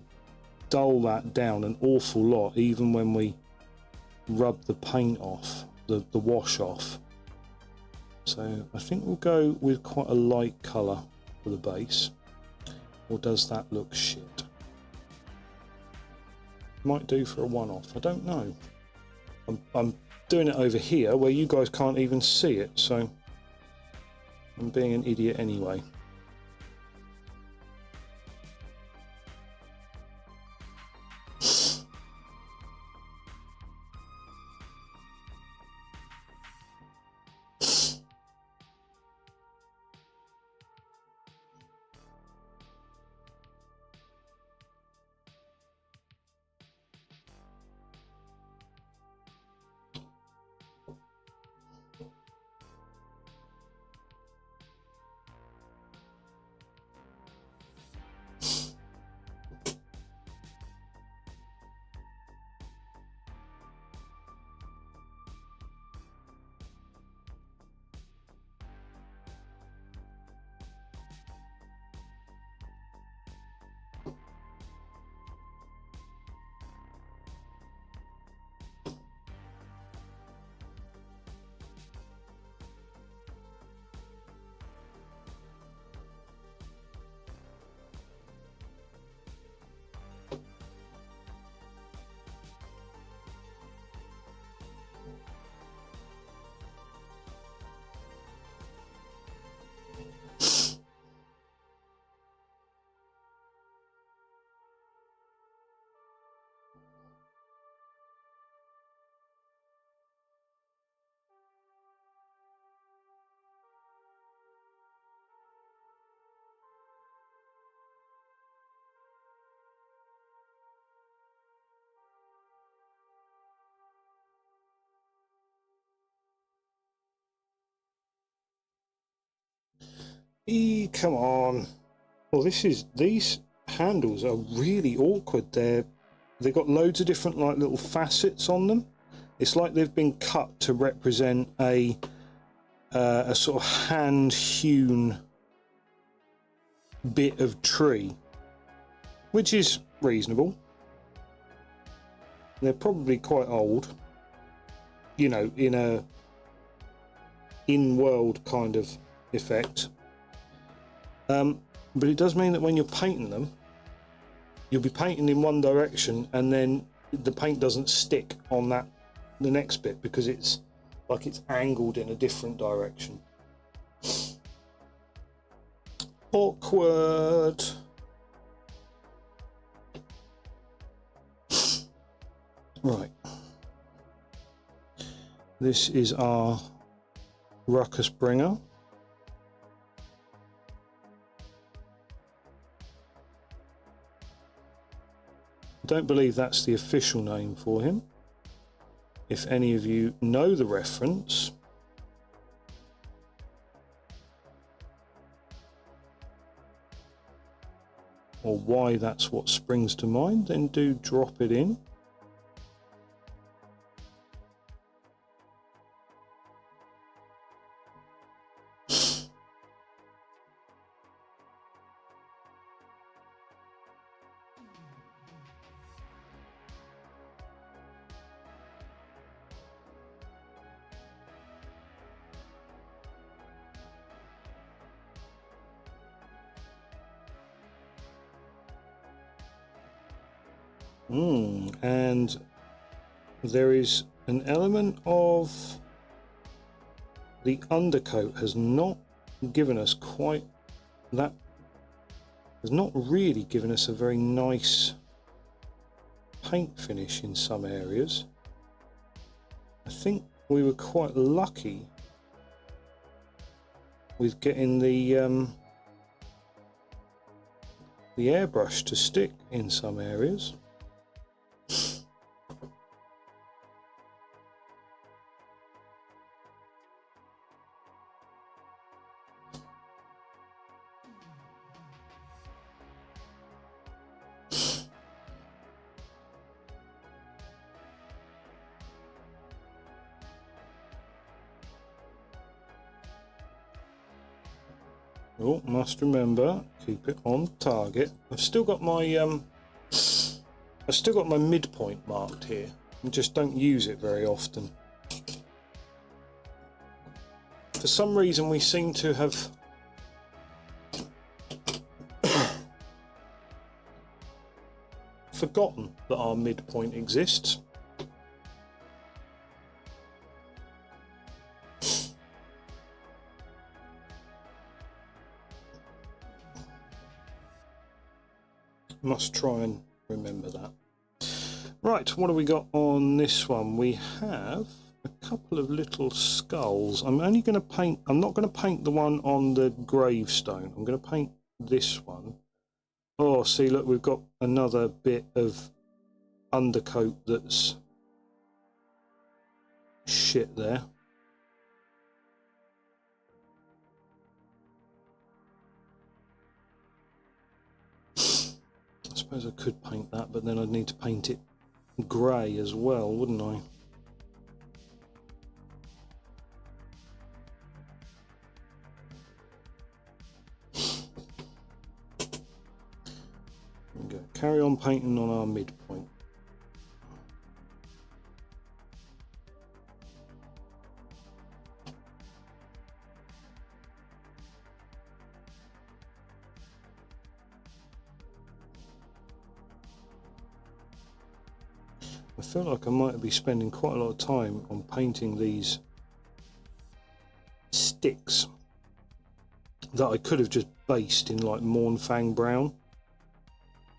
dull that down an awful lot, even when we rub the paint off, the wash off. So I think we'll go with quite a light colour for the base. Or does that look shit? Might do for a one-off, I don't know. I'm doing it over here where you guys can't even see it, so I'm being an idiot anyway. Come on. Well, these handles are really awkward. They've got loads of different like little facets on them. It's like they've been cut to represent a sort of hand-hewn bit of tree, which is reasonable. They're probably quite old, you know, in a in-world kind of effect. But it does mean that when you're painting them, you'll be painting in one direction and then the paint doesn't stick on the next bit, because it's like it's angled in a different direction. Awkward. Right. This is our Ruckus Bringer. I don't believe that's the official name for him. If any of you know the reference, or why that's what springs to mind, then do drop it in. And there is an element of the undercoat has not given us quite that, has not really given us a very nice paint finish in some areas. I think we were quite lucky with getting the airbrush to stick in some areas. Oh, must remember, keep it on target. I've still got my midpoint marked here. I just don't use it very often. For some reason, we seem to have forgotten that our midpoint exists. Must try and remember that. Right, what do we got on this one? We have a couple of little skulls. I'm only going to paint, I'm not going to paint the one on the gravestone. I'm going to paint this one. Oh, see, look, we've got another bit of undercoat that's shit there. I suppose I could paint that, but then I'd need to paint it grey as well, wouldn't I? There we go. Carry on painting on our midpoint. I feel like I might be spending quite a lot of time on painting these sticks that I could have just based in like Mornfang Brown,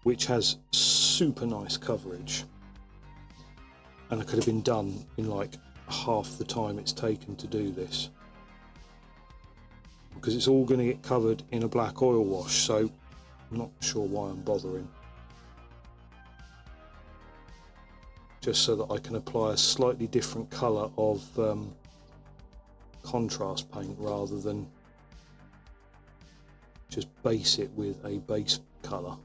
which has super nice coverage, and it could have been done in like half the time it's taken to do this, because it's all going to get covered in a black oil wash, so I'm not sure why I'm bothering. Just so that I can apply a slightly different colour of contrast paint rather than just base it with a base colour.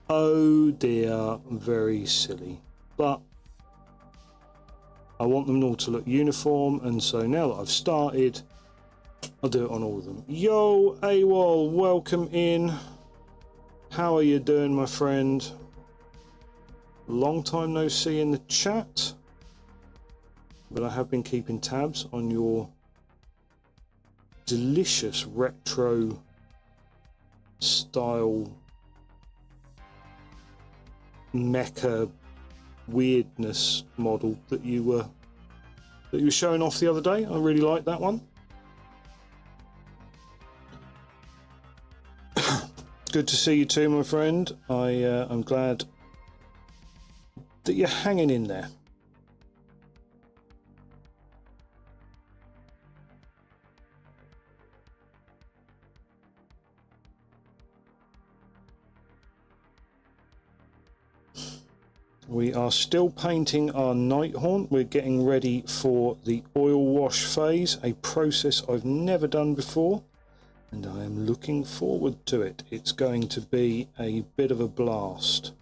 Oh dear, very silly. But I want them all to look uniform, and so now that I've started, I'll do it on all of them. Yo, AWOL, welcome in. How are you doing, my friend? Long time no see in the chat, but I have been keeping tabs on your delicious retro style mecha weirdness model that you were showing off the other day. I really like that one. Good to see you too, my friend. I'm glad that you're hanging in there. We are still painting our Nighthaunt. We're getting ready for the oil wash phase, a process I've never done before, and I am looking forward to it. It's going to be a bit of a blast.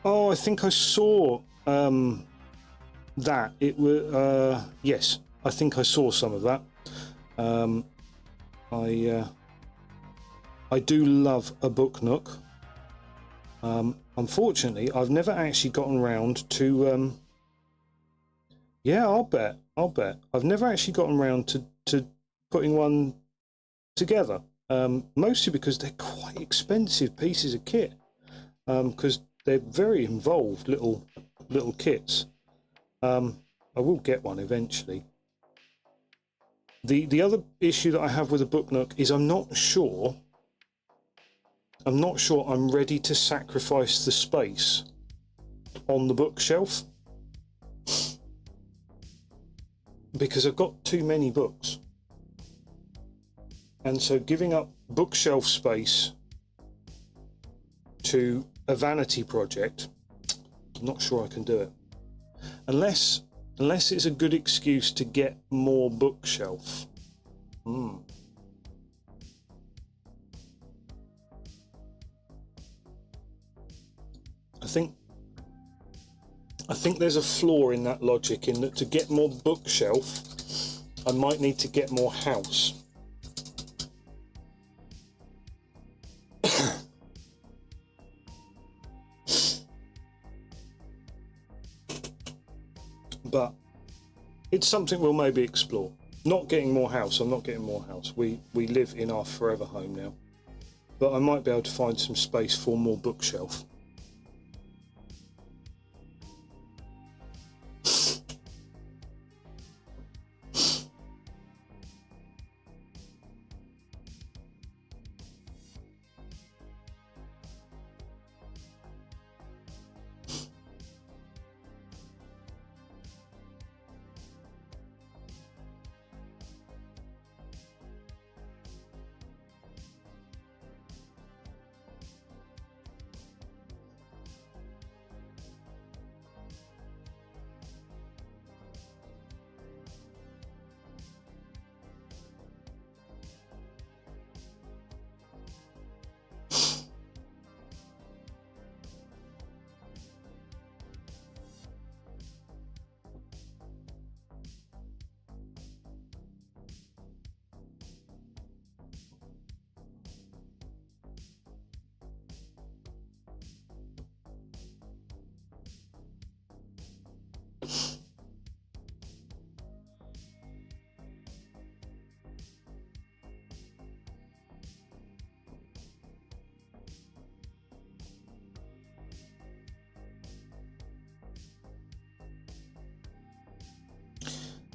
Oh, I think I saw that. It was yes, I think I saw some of that. I do love a book nook. Unfortunately, I've never actually gotten around to. Yeah, I'll bet. I've never actually gotten around to putting one together. Mostly because they're quite expensive pieces of kit. Because they're very involved little kits. I will get one eventually. The other issue that I have with a book nook is I'm not sure I'm ready to sacrifice the space on the bookshelf, because I've got too many books, and so giving up bookshelf space to a vanity project, I'm not sure I can do it, unless it's a good excuse to get more bookshelf. I think there's a flaw in that logic, in that to get more bookshelf I might need to get more house. But it's something we'll maybe explore. Not getting more house. I'm not getting more house. We live in our forever home now. But I might be able to find some space for more bookshelf.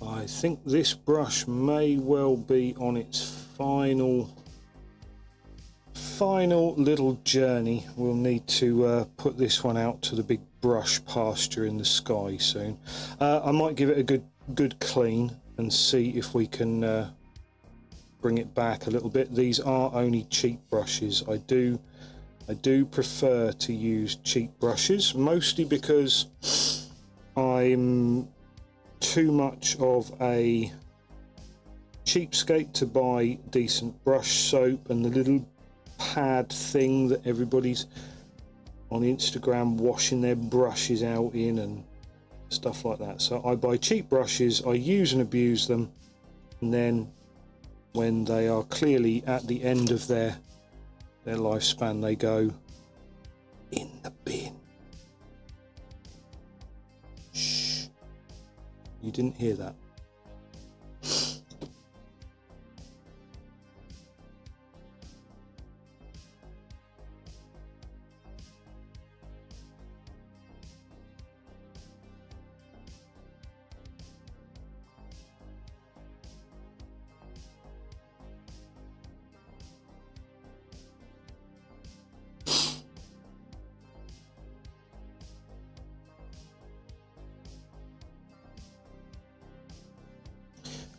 I think this brush may well be on its final little journey. We'll need to put this one out to the big brush pasture in the sky soon. I might give it a good clean and see if we can bring it back a little bit. These are only cheap brushes. I do prefer to use cheap brushes, mostly because I'm too much of a cheapskate to buy decent brush soap and the little pad thing that everybody's on Instagram washing their brushes out in and stuff like that. So I buy cheap brushes, I use and abuse them, and then when they are clearly at the end of their lifespan, they go in the bin. Shh. You didn't hear that.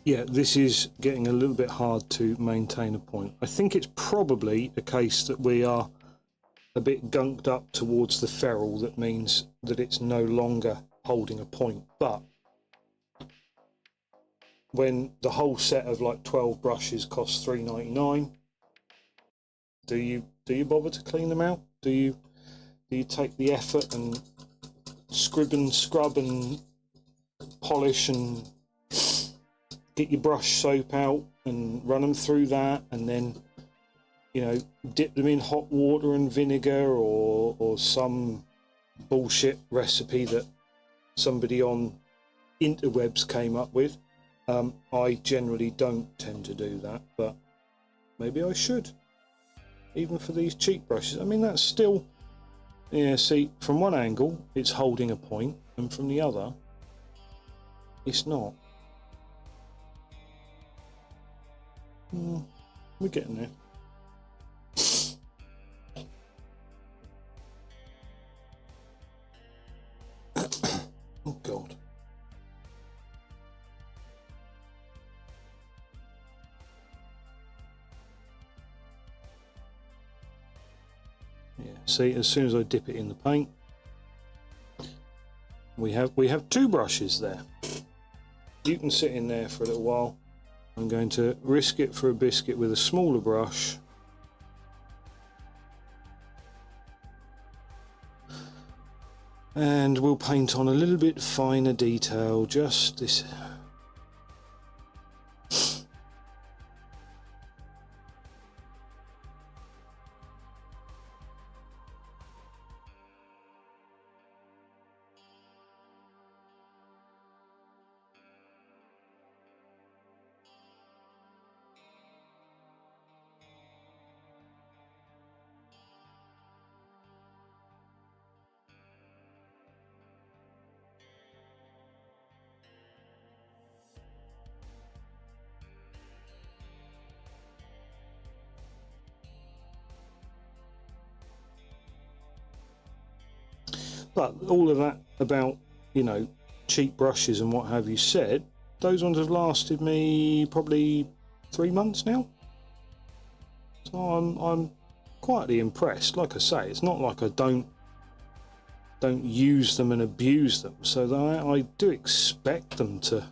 Yeah, this is getting a little bit hard to maintain a point. I think it's probably a case that we are a bit gunked up towards the ferrule, that means that it's no longer holding a point. But when the whole set of like 12 brushes costs $3.99, do you bother to clean them out? Do you take the effort and scrub and polish and get your brush soap out and run them through that, and then, you know, dip them in hot water and vinegar, or some bullshit recipe that somebody on interwebs came up with? I generally don't tend to do that, but maybe I should, even for these cheap brushes. I mean, that's still, yeah, see, from one angle it's holding a point, and from the other it's not. We're getting there. Oh God. Yeah, see, as soon as I dip it in the paint, we have two brushes there. You can sit in there for a little while. I'm going to risk it for a biscuit with a smaller brush. And we'll paint on a little bit finer detail, just this. But all of that about, you know, cheap brushes and what have you said, those ones have lasted me probably 3 months now. So I'm quietly impressed. Like I say, it's not like I don't use them and abuse them, so that I do expect them to.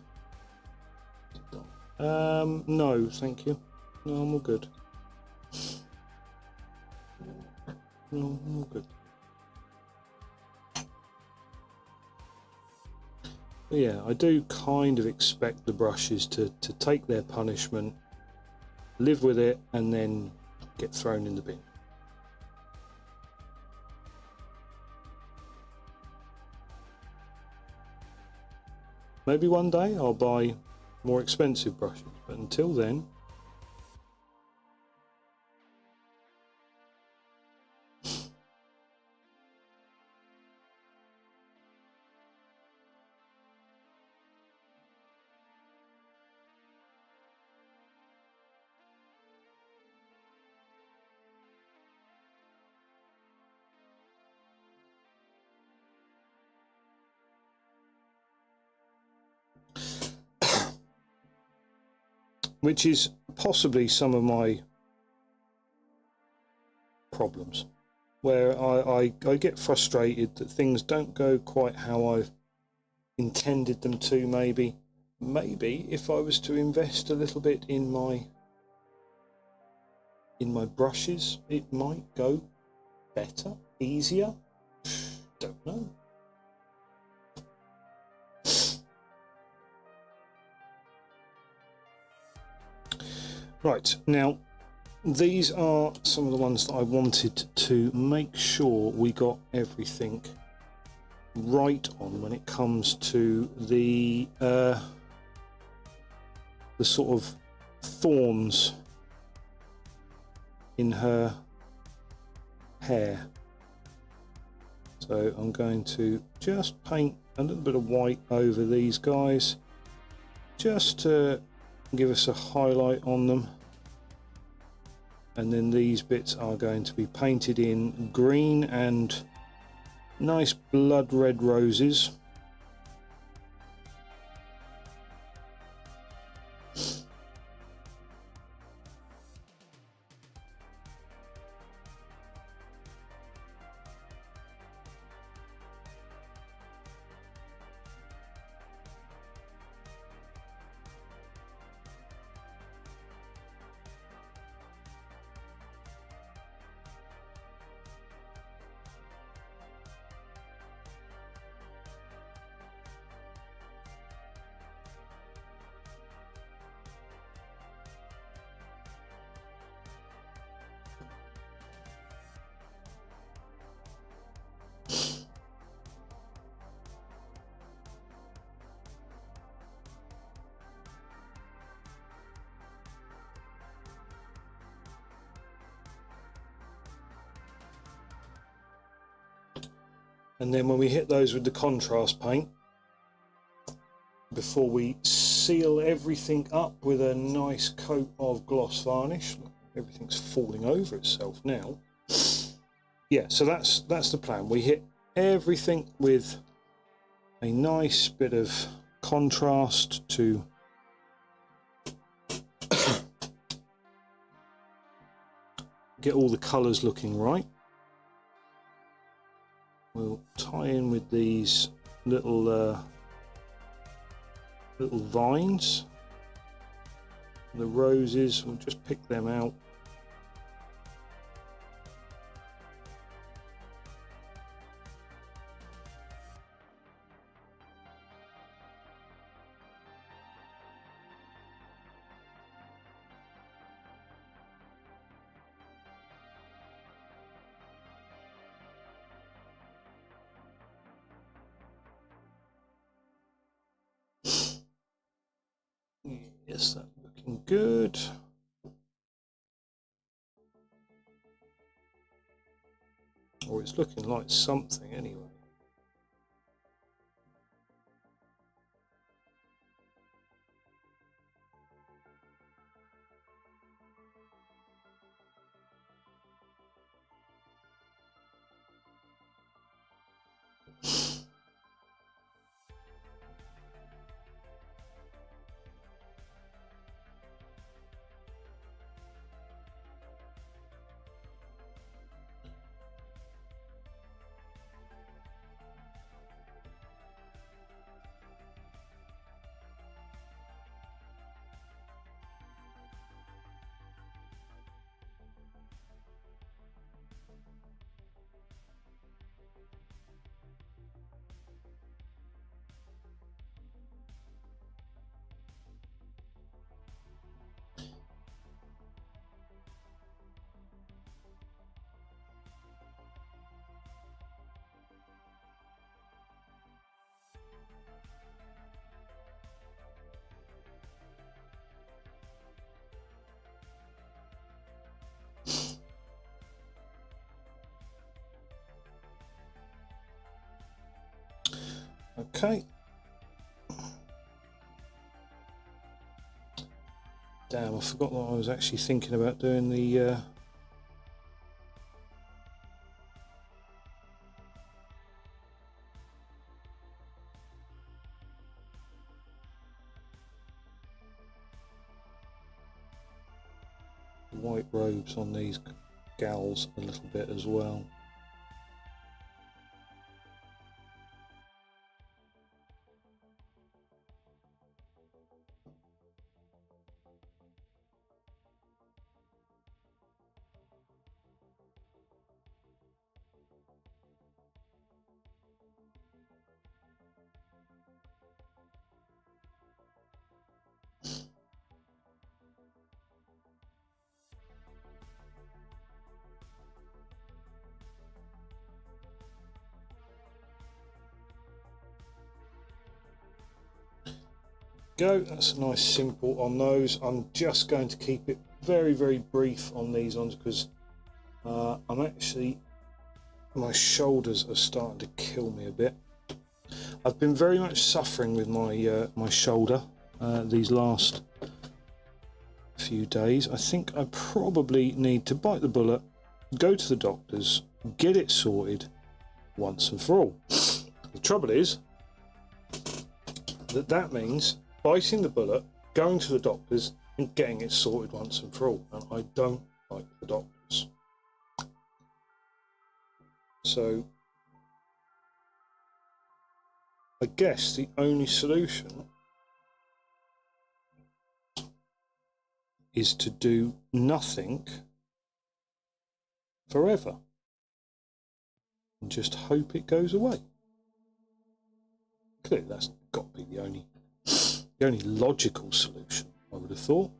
No, thank you. No, I'm all good. No, I'm all good. But yeah, I do kind of expect the brushes to take their punishment, live with it, and then get thrown in the bin. Maybe one day I'll buy more expensive brushes, but until then, which is possibly some of my problems, where I get frustrated that things don't go quite how I've intended them to. Maybe if I was to invest a little bit in my brushes, it might go better, easier. Don't know. Right, now these are some of the ones that I wanted to make sure we got everything right on when it comes to the sort of thorns in her hair. So I'm going to just paint a little bit of white over these guys, just to give us a highlight on them, and then these bits are going to be painted in green and nice blood red roses. And then when we hit those with the contrast paint, before we seal everything up with a nice coat of gloss varnish, everything's falling over itself now. Yeah, so that's the plan. We hit everything with a nice bit of contrast to get all the colours looking right. We'll tie in with these little vines, the roses. We'll just pick them out. Yes, that's looking good. Or it's looking like something anyway. Okay. Damn, I forgot that I was actually thinking about doing the white robes on these gals a little bit as well. Go, that's a nice simple on those. I'm just going to keep it very, very brief on these ones because I'm actually, my shoulders are starting to kill me a bit. I've been very much suffering with my my shoulder these last few days. I think I probably need to bite the bullet, go to the doctors, get it sorted once and for all. The trouble is that means biting the bullet, going to the doctors and getting it sorted once and for all, and I don't like the doctors. So I guess the only solution is to do nothing forever and just hope it goes away. Clearly that's got to be the only logical solution, I would have thought.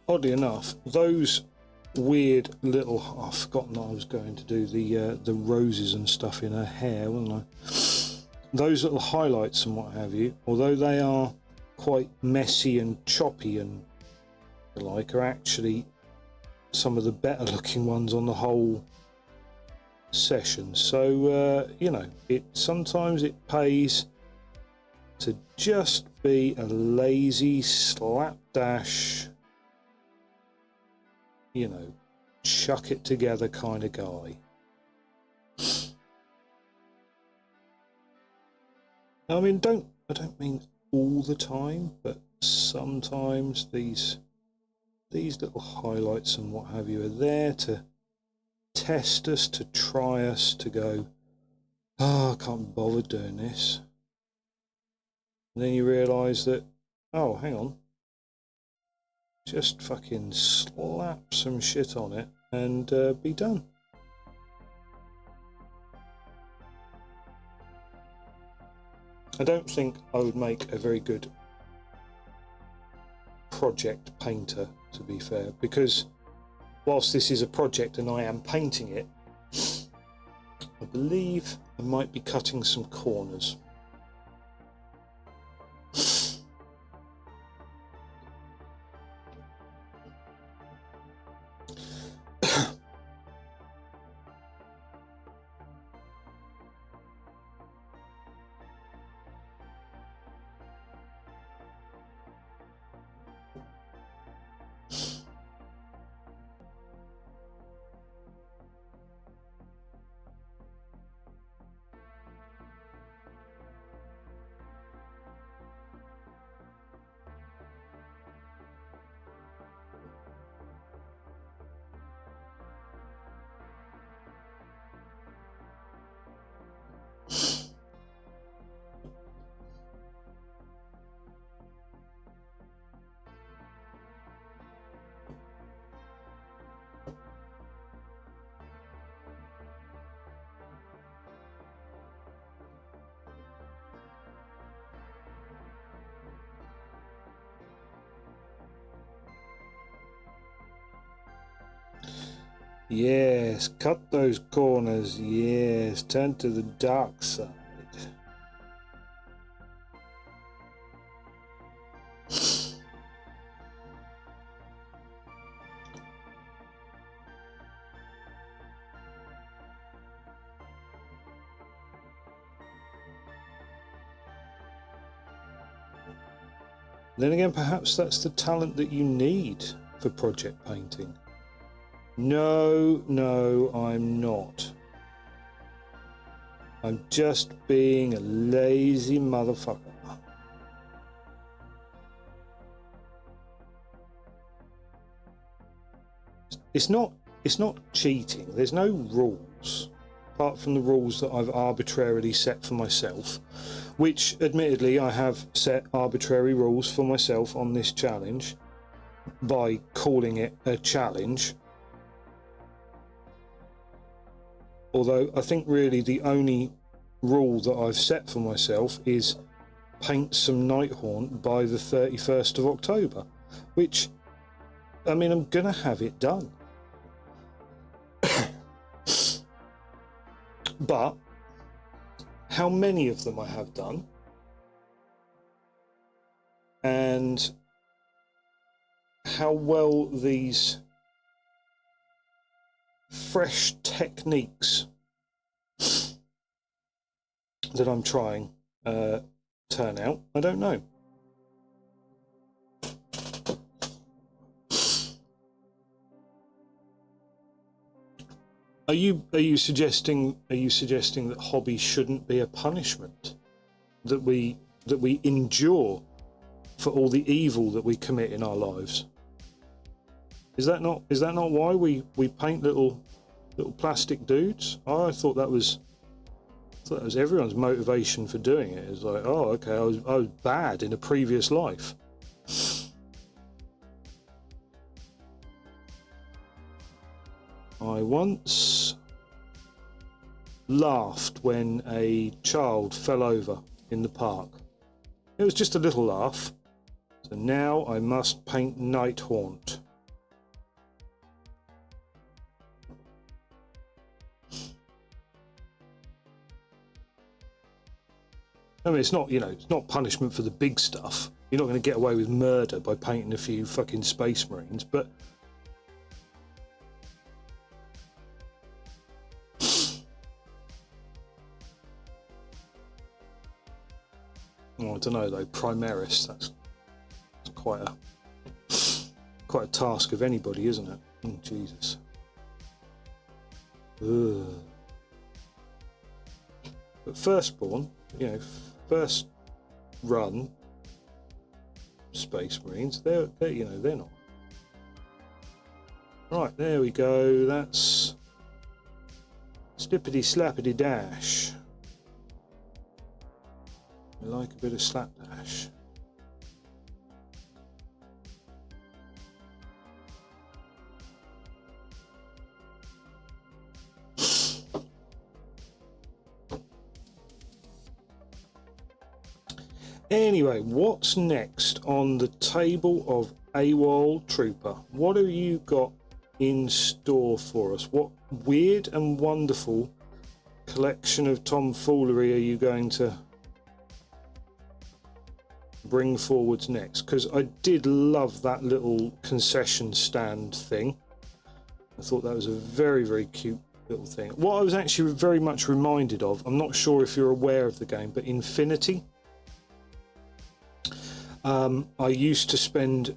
Oddly enough, those weird little, I've forgotten that I was going to do the roses and stuff in her hair, wasn't I? Those little highlights and what have you, although they are quite messy and choppy and the like, are actually some of the better looking ones on the whole session. So you know, sometimes it pays to just be a lazy slapdash, you know, chuck it together kind of guy. I mean, I don't mean all the time, but sometimes these little highlights and what have you are there to test us, to try us, to go, oh, I can't bother doing this. And then you realise that, oh, hang on, just fucking slap some shit on it and be done. I don't think I would make a very good project painter, to be fair, because whilst this is a project and I am painting it, I believe I might be cutting some corners. Yes, cut those corners. Yes, turn to the dark side. Then again, perhaps that's the talent that you need for project painting. No, no, I'm not. I'm just being a lazy motherfucker. It's not cheating. There's no rules, apart from the rules that I've arbitrarily set for myself, which admittedly I have set arbitrary rules for myself on this challenge by calling it a challenge. Although I think really the only rule that I've set for myself is paint some Nighthaunt by the 31st of October, which, I mean, I'm gonna have it done. But how many of them I have done and how well these fresh techniques that I'm trying turn out, I don't know. Are you suggesting that hobby shouldn't be a punishment, that we endure for all the evil that we commit in our lives? Is that not why we paint little plastic dudes? Oh, I thought that was everyone's motivation for doing it. It's like, oh, okay, I was bad in a previous life. I once laughed when a child fell over in the park. It was just a little laugh. So now I must paint Nighthaunt. I mean, it's not, you know, it's not punishment for the big stuff. You're not going to get away with murder by painting a few fucking Space Marines, but oh, I don't know though. Primaris, that's quite a task of anybody, isn't it? Oh, Jesus. Ugh. But Firstborn, you know, first run Space Marines, they're you know, they're not. Right, there we go. That's slippity slappity dash. I like a bit of slapdash. Anyway, what's next on the table of AWOL Trooper? What have you got in store for us? What weird and wonderful collection of tomfoolery are you going to bring forwards next? Because I did love that little concession stand thing. I thought that was a very, very cute little thing. What I was actually very much reminded of, I'm not sure if you're aware of the game, but Infinity. I used to spend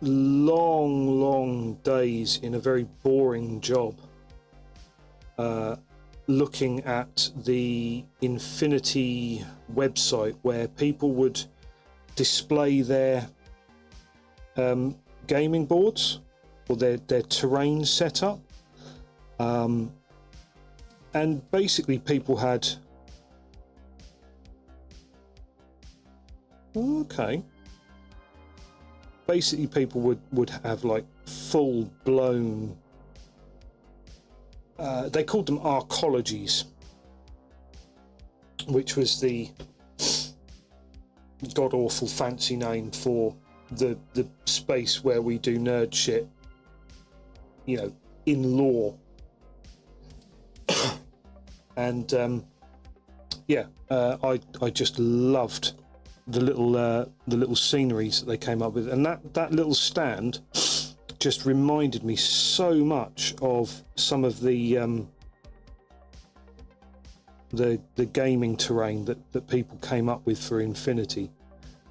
long days in a very boring job looking at the Infinity website where people would display their gaming boards or their terrain setup, and basically people had basically people would have like full-blown they called them arcologies, which was the god-awful fancy name for the space where we do nerd shit, you know, in lore. And yeah, I just loved the little sceneries that they came up with, and that little stand just reminded me so much of some of the gaming terrain that people came up with for Infinity.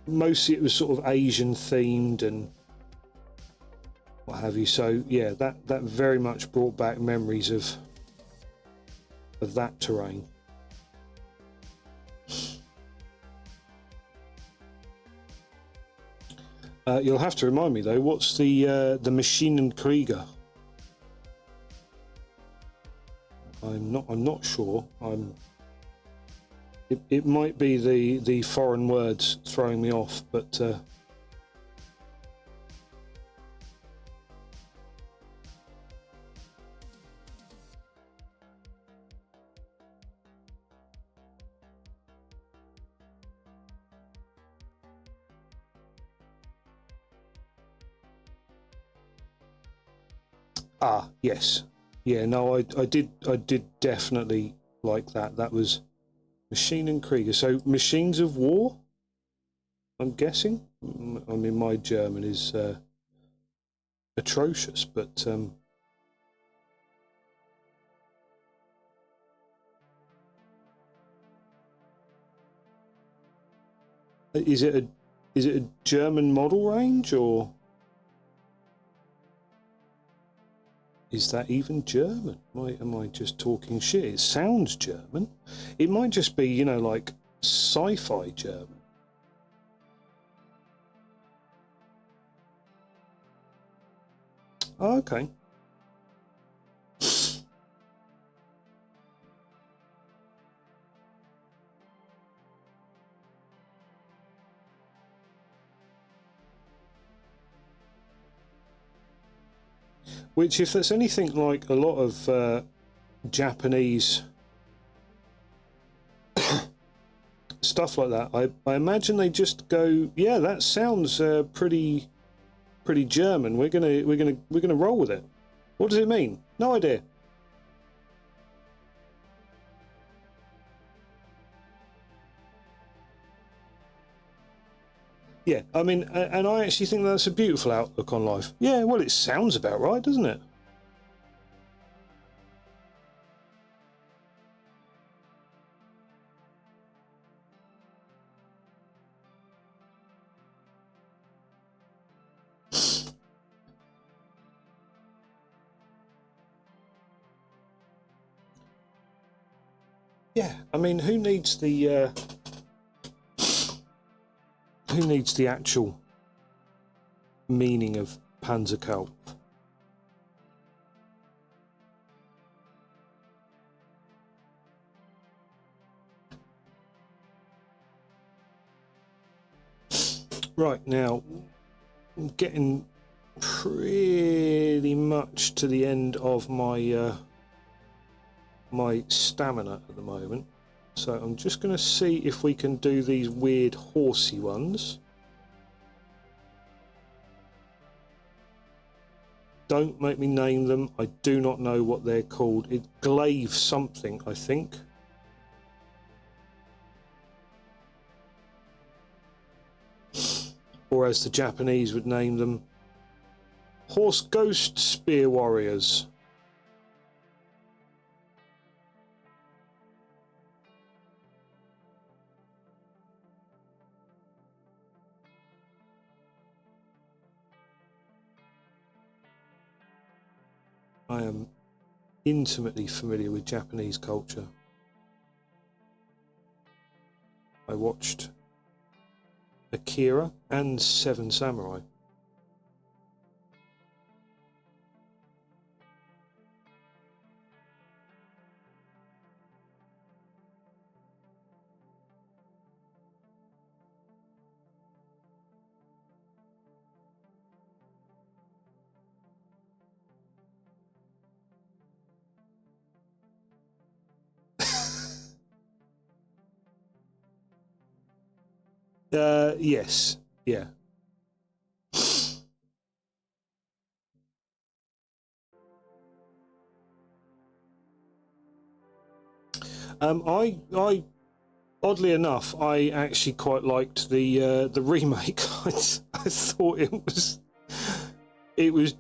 mostly it was sort of Asian themed and what have you. So yeah, that very much brought back memories of that terrain. You'll have to remind me though, what's the Maschinenkrieger? I'm not sure. It might be the foreign words throwing me off, but yes, yeah, no, I did definitely like that. That was Maschinenkrieger. So machines of war, I'm guessing. I mean, my German is atrocious, but is it a German model range, or is that even German? Am I just talking shit? It sounds German. It might just be, you know, like sci-fi German. Oh, okay. Which, if there's anything like a lot of Japanese stuff like that, I imagine they just go, yeah, that sounds pretty German. We're gonna roll with it. What does it mean? No idea. Yeah, I mean, and I actually think that's a beautiful outlook on life. Yeah, well, it sounds about right, doesn't it? Yeah, I mean, who needs the actual meaning of Panzerkampf? Right, now I'm getting pretty much to the end of my my stamina at the moment, so I'm just going to see if we can do these weird horsey ones. Don't make me name them. I do not know what they're called. It glaive something, I think. Or as the Japanese would name them, horse ghost spear warriors. I am intimately familiar with Japanese culture. I watched Akira and Seven Samurai. Yes, yeah. I oddly enough, I actually quite liked the remake. I thought it was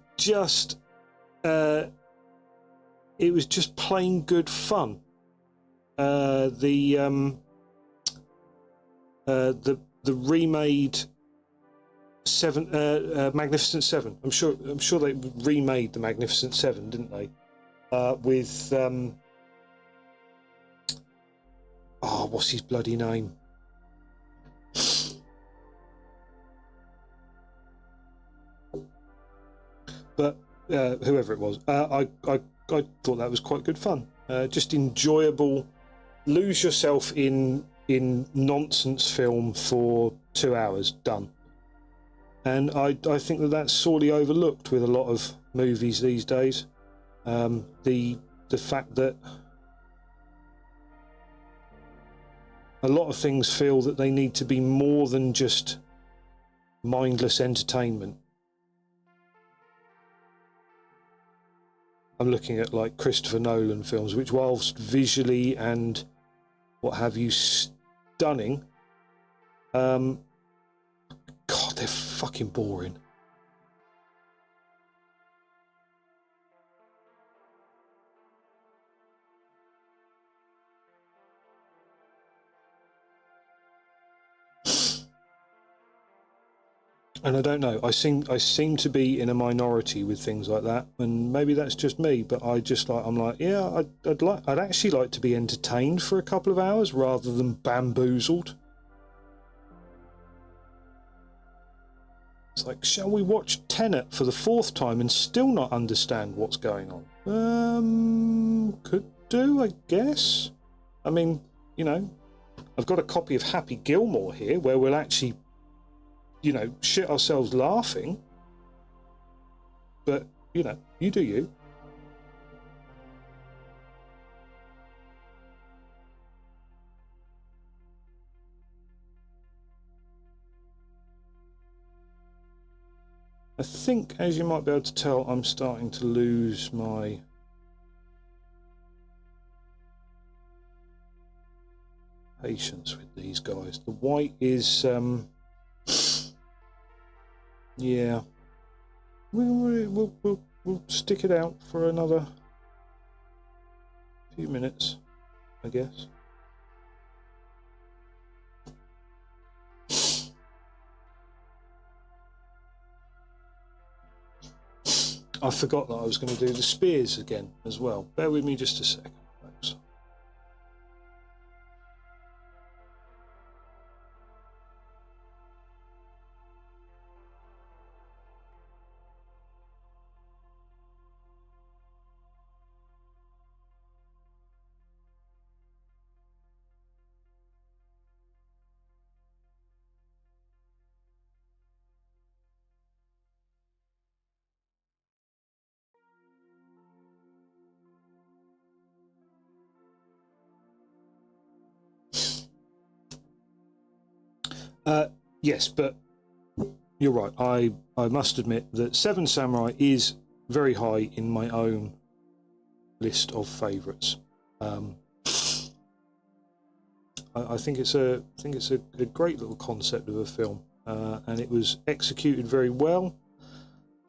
just plain good fun. The the remade Magnificent Seven. I'm sure they remade the Magnificent Seven, didn't they? With what's his bloody name? But whoever it was, I thought that was quite good fun. Just enjoyable. Lose yourself in nonsense film for 2 hours, done. And I think that that's sorely overlooked with a lot of movies these days. The fact that a lot of things feel that they need to be more than just mindless entertainment. I'm looking at like Christopher Nolan films, which whilst visually and what have you stunning, God, they're fucking boring. And I don't know. I seem to be in a minority with things like that, and maybe that's just me. But I'm like, yeah, I'd actually like to be entertained for a couple of hours rather than bamboozled. It's like, shall we watch Tenet for the 4th time and still not understand what's going on? Could do, I guess. I mean, you know, I've got a copy of Happy Gilmore here where we'll actually, you know, shit ourselves laughing. But, you know, you do you. I think, as you might be able to tell, I'm starting to lose my patience with these guys. The white is, yeah. We'll stick it out for another few minutes, I guess. I forgot that I was going to do the spears again as well. Bear with me just a second, folks. Yes, but you're right. I must admit that Seven Samurai is very high in my own list of favourites. I think it's a great little concept of a film, and it was executed very well.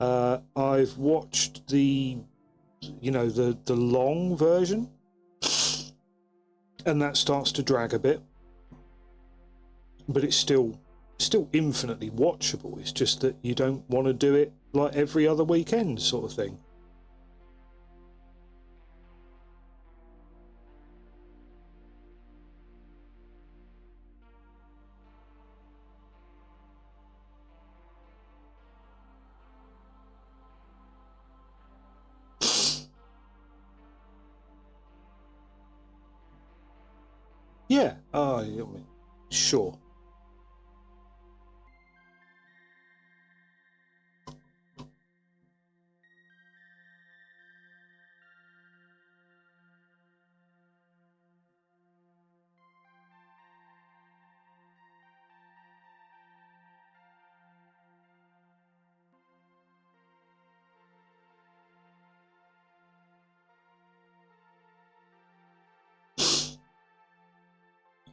I've watched the long version, and that starts to drag a bit, but it's still infinitely watchable. It's just that you don't want to do it like every other weekend sort of thing. Yeah, I mean, sure.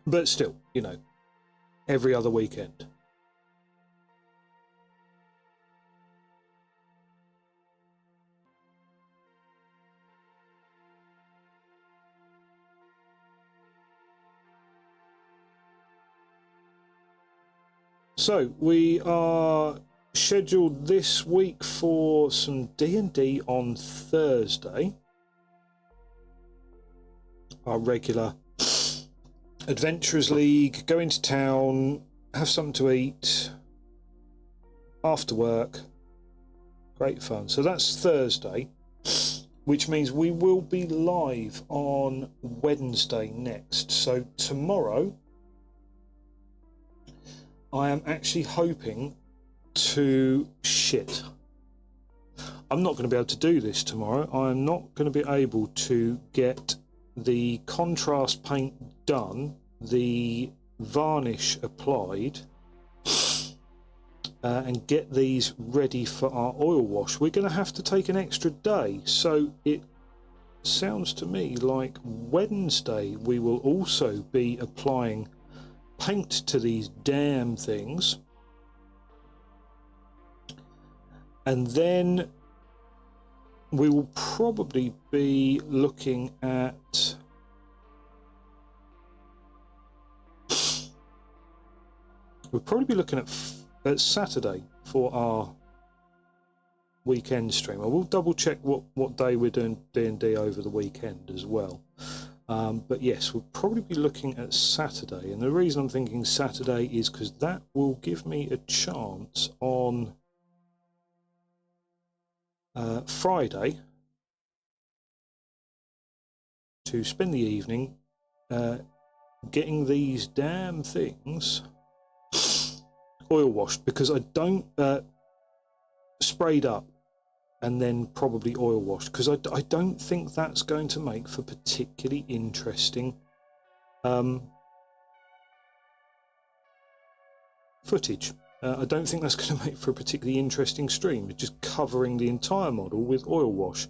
But still, you know, every other weekend. So we are scheduled this week for some D&D on Thursday. Our regular Adventurers League, go into town, have something to eat, after work, great fun. So that's Thursday, which means we will be live on Wednesday next. So tomorrow, I am actually hoping to I'm not going to be able to do this tomorrow. I'm not going to be able to get the contrast paint done, the varnish applied, and get these ready for our oil wash. We're going to have to take an extra day. So it sounds to me like Wednesday we will also be applying paint to these damn things, and then we will probably be looking at at Saturday for our weekend stream. I will double check what day we're doing D&D over the weekend as well. But yes, we'll probably be looking at Saturday, and the reason I'm thinking Saturday is because that will give me a chance on Friday to spend the evening getting these damn things oil washed, because I don't sprayed up and then probably oil washed, because I don't think that's going to make for particularly interesting footage. I don't think that's going to make for a particularly interesting stream. It's just covering the entire model with oil wash.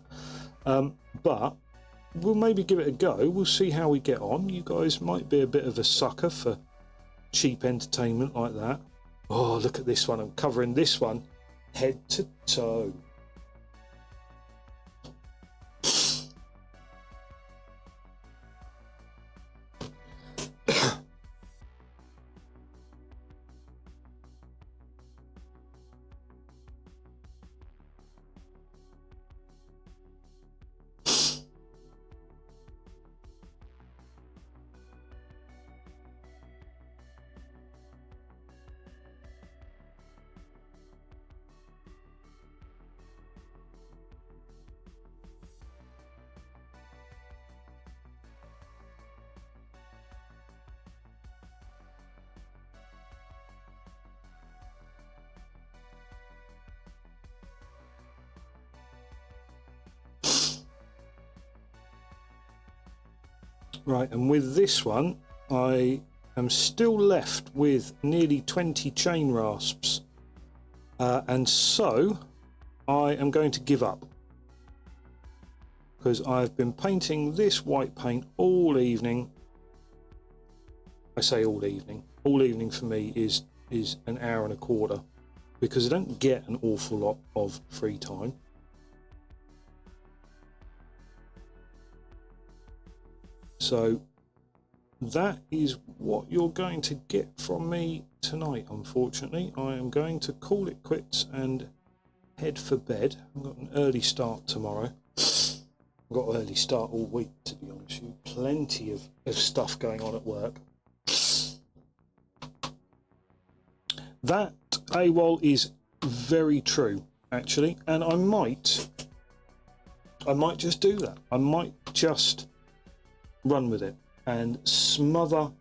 But we'll maybe give it a go. We'll see how we get on. You guys might be a bit of a sucker for cheap entertainment like that. Oh, look at this one. I'm covering this one head to toe. Right, and with this one, I am still left with nearly 20 chain rasps, and so I am going to give up, because I've been painting this white paint all evening. I say all evening. All evening for me is an hour and a quarter, because I don't get an awful lot of free time. So that is what you're going to get from me tonight, unfortunately. I am going to call it quits and head for bed. I've got an early start tomorrow. I've got an early start all week, to be honest with you. Plenty of stuff going on at work. That AWOL is very true, actually, and I might just do that. I might just run with it and smother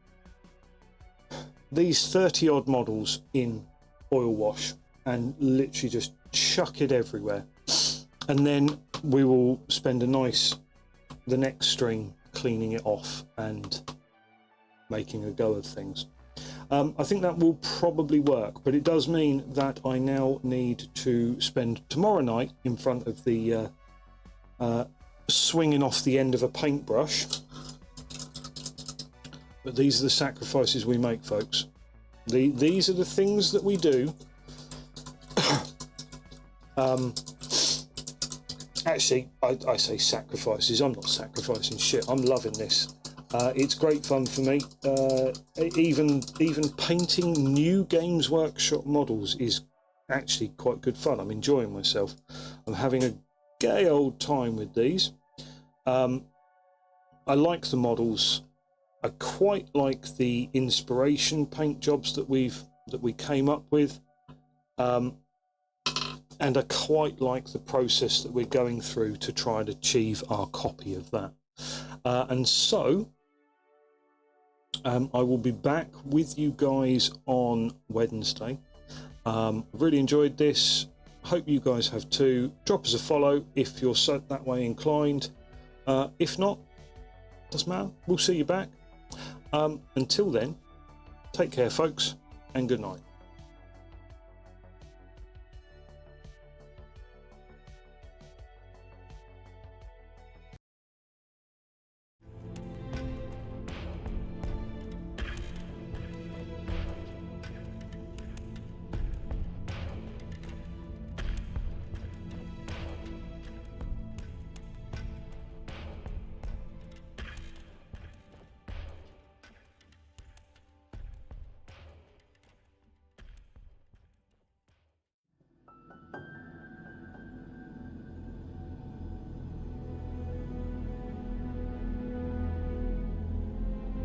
these 30 odd models in oil wash and literally just chuck it everywhere, and then we will spend the next stream cleaning it off and making a go of things. I think that will probably work, but it does mean that I now need to spend tomorrow night in front of the swinging off the end of a paintbrush. But these are the sacrifices we make, folks. These are the things that we do. Actually, I say sacrifices. I'm not sacrificing shit. I'm loving this. It's great fun for me. Even painting new Games Workshop models is actually quite good fun. I'm enjoying myself. I'm having a gay old time with these. I like the models. I quite like the inspiration paint jobs that we came up with, and I quite like the process that we're going through to try and achieve our copy of that. And so I will be back with you guys on Wednesday. Really enjoyed this. Hope you guys have too. Drop us a follow if you're so that way inclined. If not, doesn't matter. We'll see you back. Until then, take care, folks, and good night.